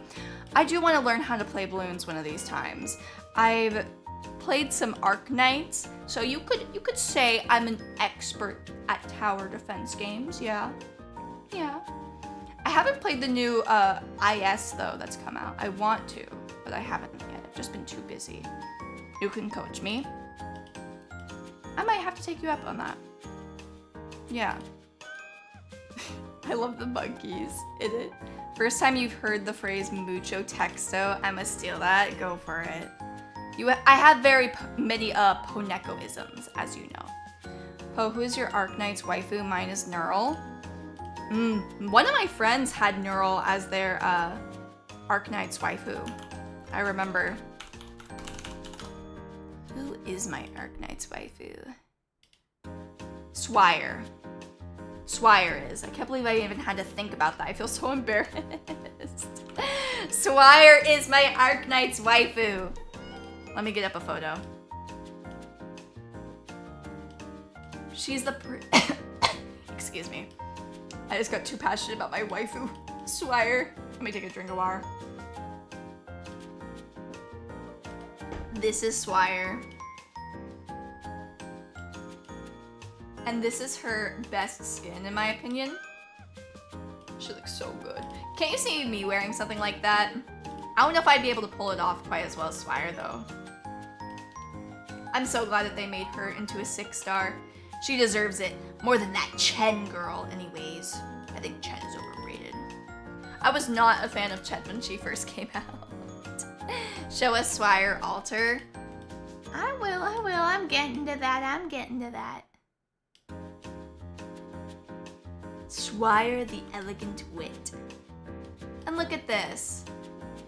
I do want to learn how to play Bloons one of these times. I've played some Arknights, so you could say I'm an expert at tower defense games, yeah. Yeah. I haven't played the new IS though that's come out. I want to, but I haven't yet. I've just been too busy. You can coach me. I might have to take you up on that. Yeah. I love the monkeys in it. First time you've heard the phrase mucho texto, I must steal that. Go for it. I have very many Poneko-isms, as you know. Po, who's your Arknight's waifu? Mine is Neural. One of my friends had Neural as their Arknight's waifu. I remember. Who is my Arknight's waifu? Swire. Swire is. I can't believe I even had to think about that. I feel so embarrassed. Swire is my Arknight's waifu. Let me get up a photo. She's the excuse me. I just got too passionate about my waifu. Swire. Let me take a drink of water. This is Swire. And this is her best skin, in my opinion. She looks so good. Can't you see me wearing something like that? I don't know if I'd be able to pull it off quite as well as Swire, though. I'm so glad that they made her into a 6-star. She deserves it. More than that Chen girl, anyways. I think Chen is overrated. I was not a fan of Chen when she first came out. Show us Swire altar. I will. I'm getting to that. Swire the elegant wit. And look at this.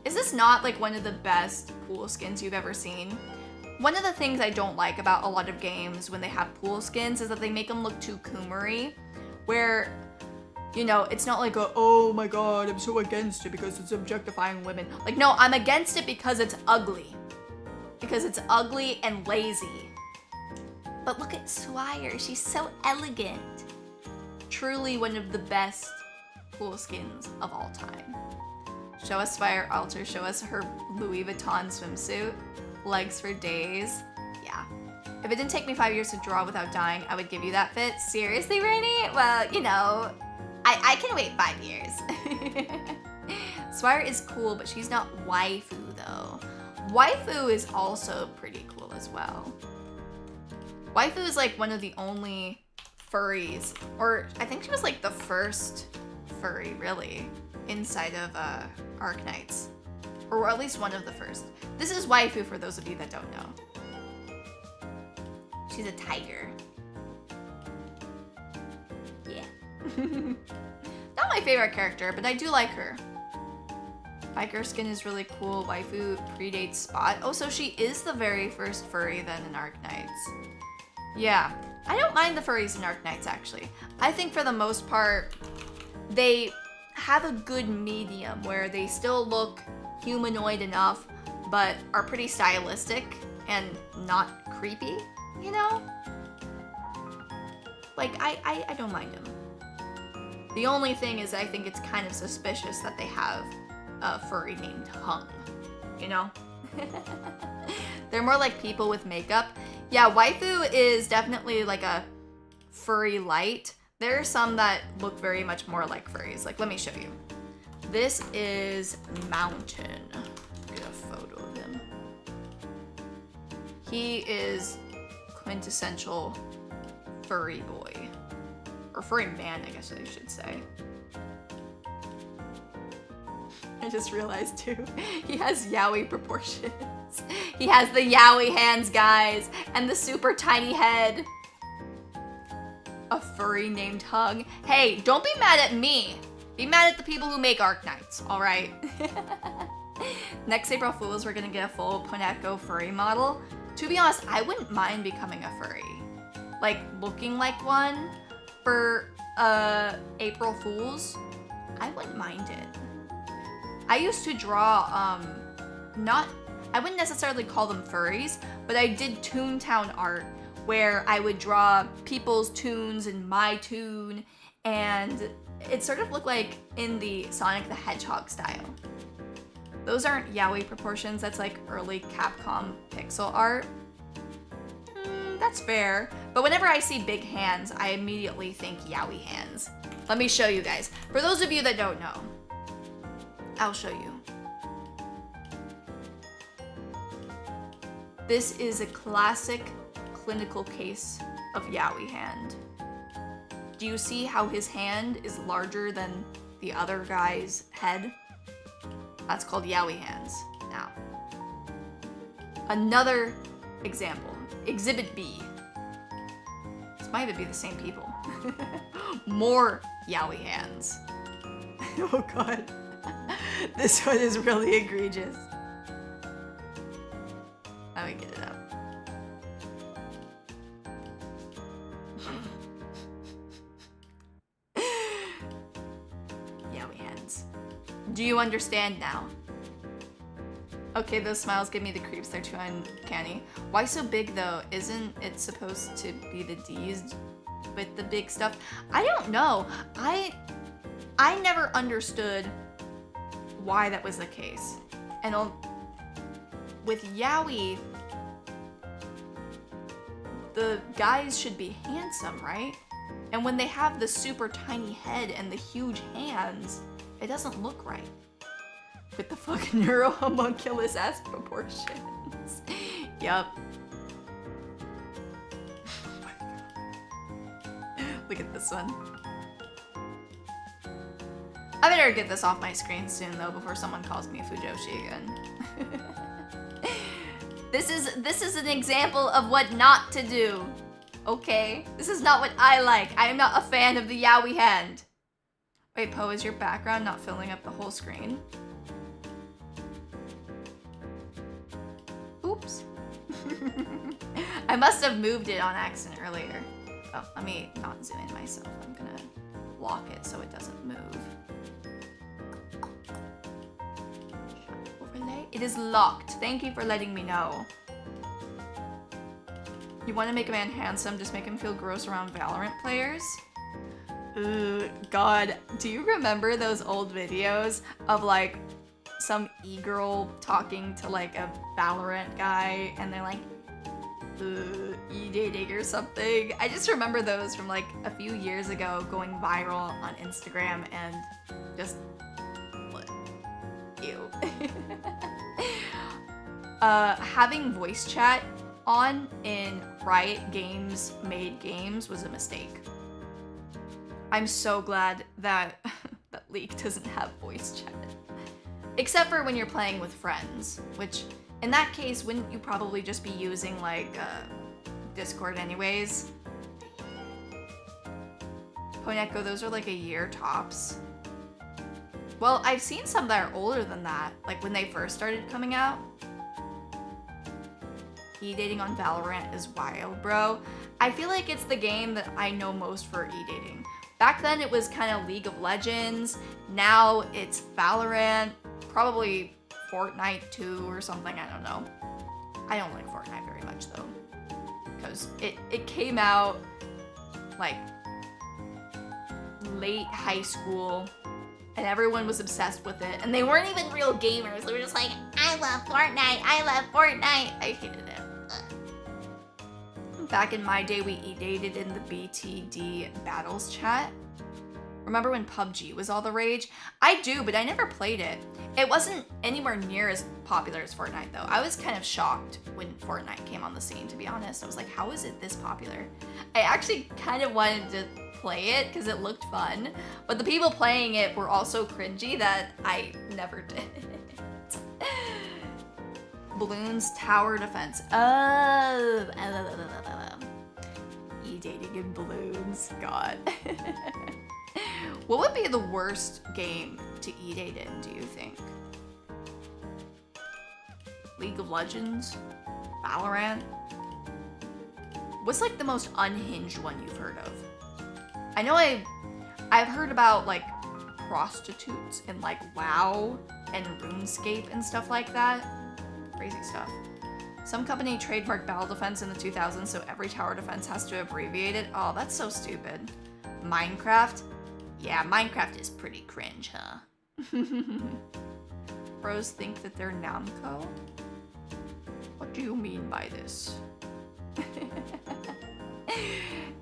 Is this not like one of the best pool skins you've ever seen? One of the things I don't like about a lot of games when they have pool skins is that they make them look too Kumari, where, you know, it's not like a, oh my god, I'm so against it because it's objectifying women. Like, no, I'm against it because it's ugly. Because it's ugly and lazy. But look at Swire, she's so elegant. Truly one of the best pool skins of all time. Show us Swire altar, show us her Louis Vuitton swimsuit. Legs for days. Yeah. If it didn't take me 5 years to draw without dying, I would give you that fit. Seriously, Rainy? Well, you know, I can wait 5 years. Swire is cool, but she's not waifu though. Waifu is also pretty cool as well. Waifu is like one of the only furries, or I think she was like the first furry really inside of Arknights. Or at least one of the first. This is waifu for those of you that don't know. She's a tiger. Yeah. Not my favorite character, but I do like her. Biker skin is really cool. Waifu predates Spot. Oh, so she is the very first furry then in Arknights. Yeah, I don't mind the furries in Arknights actually. I think for the most part, they have a good medium where they still look humanoid enough, but are pretty stylistic and not creepy, you know? Like, I don't mind them. The only thing is I think it's kind of suspicious that they have a furry named Hung, you know? They're more like people with makeup. Yeah, waifu is definitely like a furry light. There are some that look very much more like furries. Like, let me show you. This is Mountain. Get a photo of him. He is quintessential furry boy. Or furry man, I guess I should say. I just realized too, he has yaoi proportions. He has the yaoi hands, guys, and the super tiny head. A furry named Hung. Hey, don't be mad at me. Be mad at the people who make Arknights, alright? Next April Fools, we're gonna get a full Poneko furry model. To be honest, I wouldn't mind becoming a furry. Like, looking like one for April Fools, I wouldn't mind it. I used to draw, I wouldn't necessarily call them furries, but I did Toontown art where I would draw people's tunes and my tune, and it sort of looked like in the Sonic the Hedgehog style. Those aren't yaoi proportions, that's like early Capcom pixel art. That's fair, but whenever I see big hands, I immediately think yaoi hands. Let me show you guys. For those of you that don't know, I'll show you. This is a classic clinical case of yaoi hand. Do you see how his hand is larger than the other guy's head? That's called yaoi hands. Now, another example, Exhibit B. This might even be the same people. More yaoi hands. Oh god. This one is really egregious. Let me get it up. Yaoi hands. Do you understand now? Okay, those smiles give me the creeps. They're too uncanny. Why so big though? Isn't it supposed to be the D's with the big stuff? I don't know. I never understood why that was the case. And with yaoi, the guys should be handsome, right? And when they have the super tiny head and the huge hands, it doesn't look right. With the fucking neurohomunculus ass proportions. Yup. Look at this one. I better get this off my screen soon though before someone calls me a Fujoshi again. This is an example of what not to do. Okay? This is not what I like. I am not a fan of the yaoi hand. Wait, Poe, is your background not filling up the whole screen? Oops. I must have moved it on accident earlier. Oh, let me not zoom in myself. I'm gonna lock it so it doesn't move. Overlay? It is locked. Thank you for letting me know. You want to make a man handsome, just make him feel gross around Valorant players? Ooh, God. Do you remember those old videos of like some e-girl talking to like a Valorant guy and they're like, e-dating or something? I just remember those from like a few years ago going viral on Instagram and just, ew. Having voice chat on in Riot Games made games was a mistake. I'm so glad that that League doesn't have voice chat. Except for when you're playing with friends, which in that case, wouldn't you probably just be using like Discord anyways? Poneko, those are like a year tops. Well, I've seen some that are older than that, like when they first started coming out. E-dating on Valorant is wild, bro. I feel like it's the game that I know most for e-dating. Back then it was kind of League of Legends. Now it's Valorant, probably Fortnite too or something, I don't know. I don't like Fortnite very much though, because it came out like late high school and everyone was obsessed with it, and they weren't even real gamers. They were just like, I love Fortnite. I love Fortnite. I hated it. Back in my day, we e-dated in the BTD battles chat. Remember when PUBG was all the rage? I do, but I never played it. It wasn't anywhere near as popular as Fortnite though. I was kind of shocked when Fortnite came on the scene, to be honest. I was like, how is it this popular? I actually kind of wanted to play it because it looked fun, but the people playing it were all so cringy that I never did. Balloons tower defense. Oh, e-dating in balloons. God. What would be the worst game to e-date in, do you think? League of Legends? Valorant? What's like the most unhinged one you've heard of? I know I've heard about like prostitutes in like WoW and RuneScape and stuff like that. Crazy stuff. Some company trademarked battle defense in the 2000s, so every tower defense has to abbreviate it. Oh, that's so stupid. Minecraft? Yeah, Minecraft is pretty cringe, huh? Bros think that they're Namco? What do you mean by this?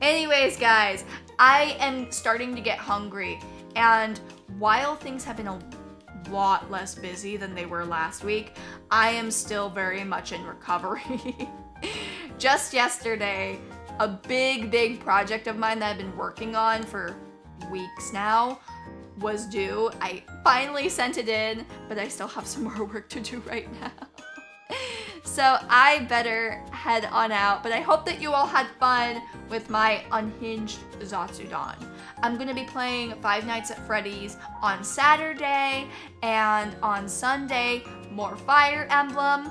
Anyways, guys, I am starting to get hungry, and while things have been a lot less busy than they were last week, I am still very much in recovery. Just yesterday, a big project of mine that I've been working on for weeks now was due. I finally sent it in, but I still have some more work to do right now. So I better head on out, but I hope that you all had fun with my unhinged Zatsudan. I'm gonna be playing Five Nights at Freddy's on Saturday, and on Sunday, more Fire Emblem.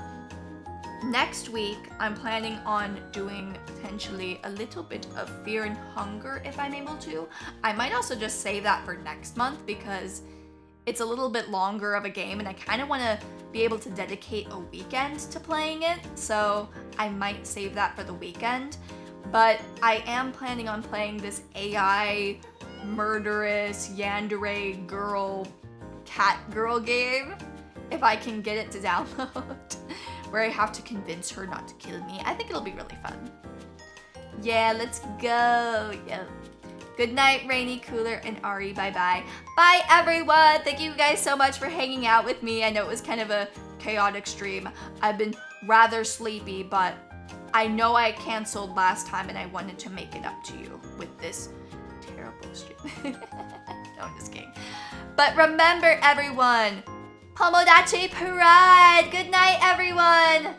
Next week, I'm planning on doing potentially a little bit of Fear and Hunger if I'm able to. I might also just save that for next month because it's a little bit longer of a game and I kind of want to be able to dedicate a weekend to playing it, so I might save that for the weekend. But I am planning on playing this AI murderous yandere girl CATGIRL game if I can get it to download, where I have to convince her not to kill me. I think it'll be really fun. Yeah, let's go. Yeah. Good night, Rainy, Cooler, and Ari. Bye-bye. Bye, everyone. Thank you guys so much for hanging out with me. I know it was kind of a chaotic stream. I've been rather sleepy, but I know I canceled last time and I wanted to make it up to you with this terrible stream. No, I'm just kidding. But remember, everyone, Tomodachi Pride. Good night, everyone.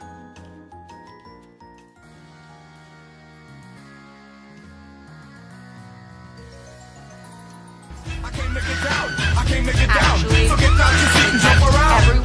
I can't make it down. So get down your seat and jump around.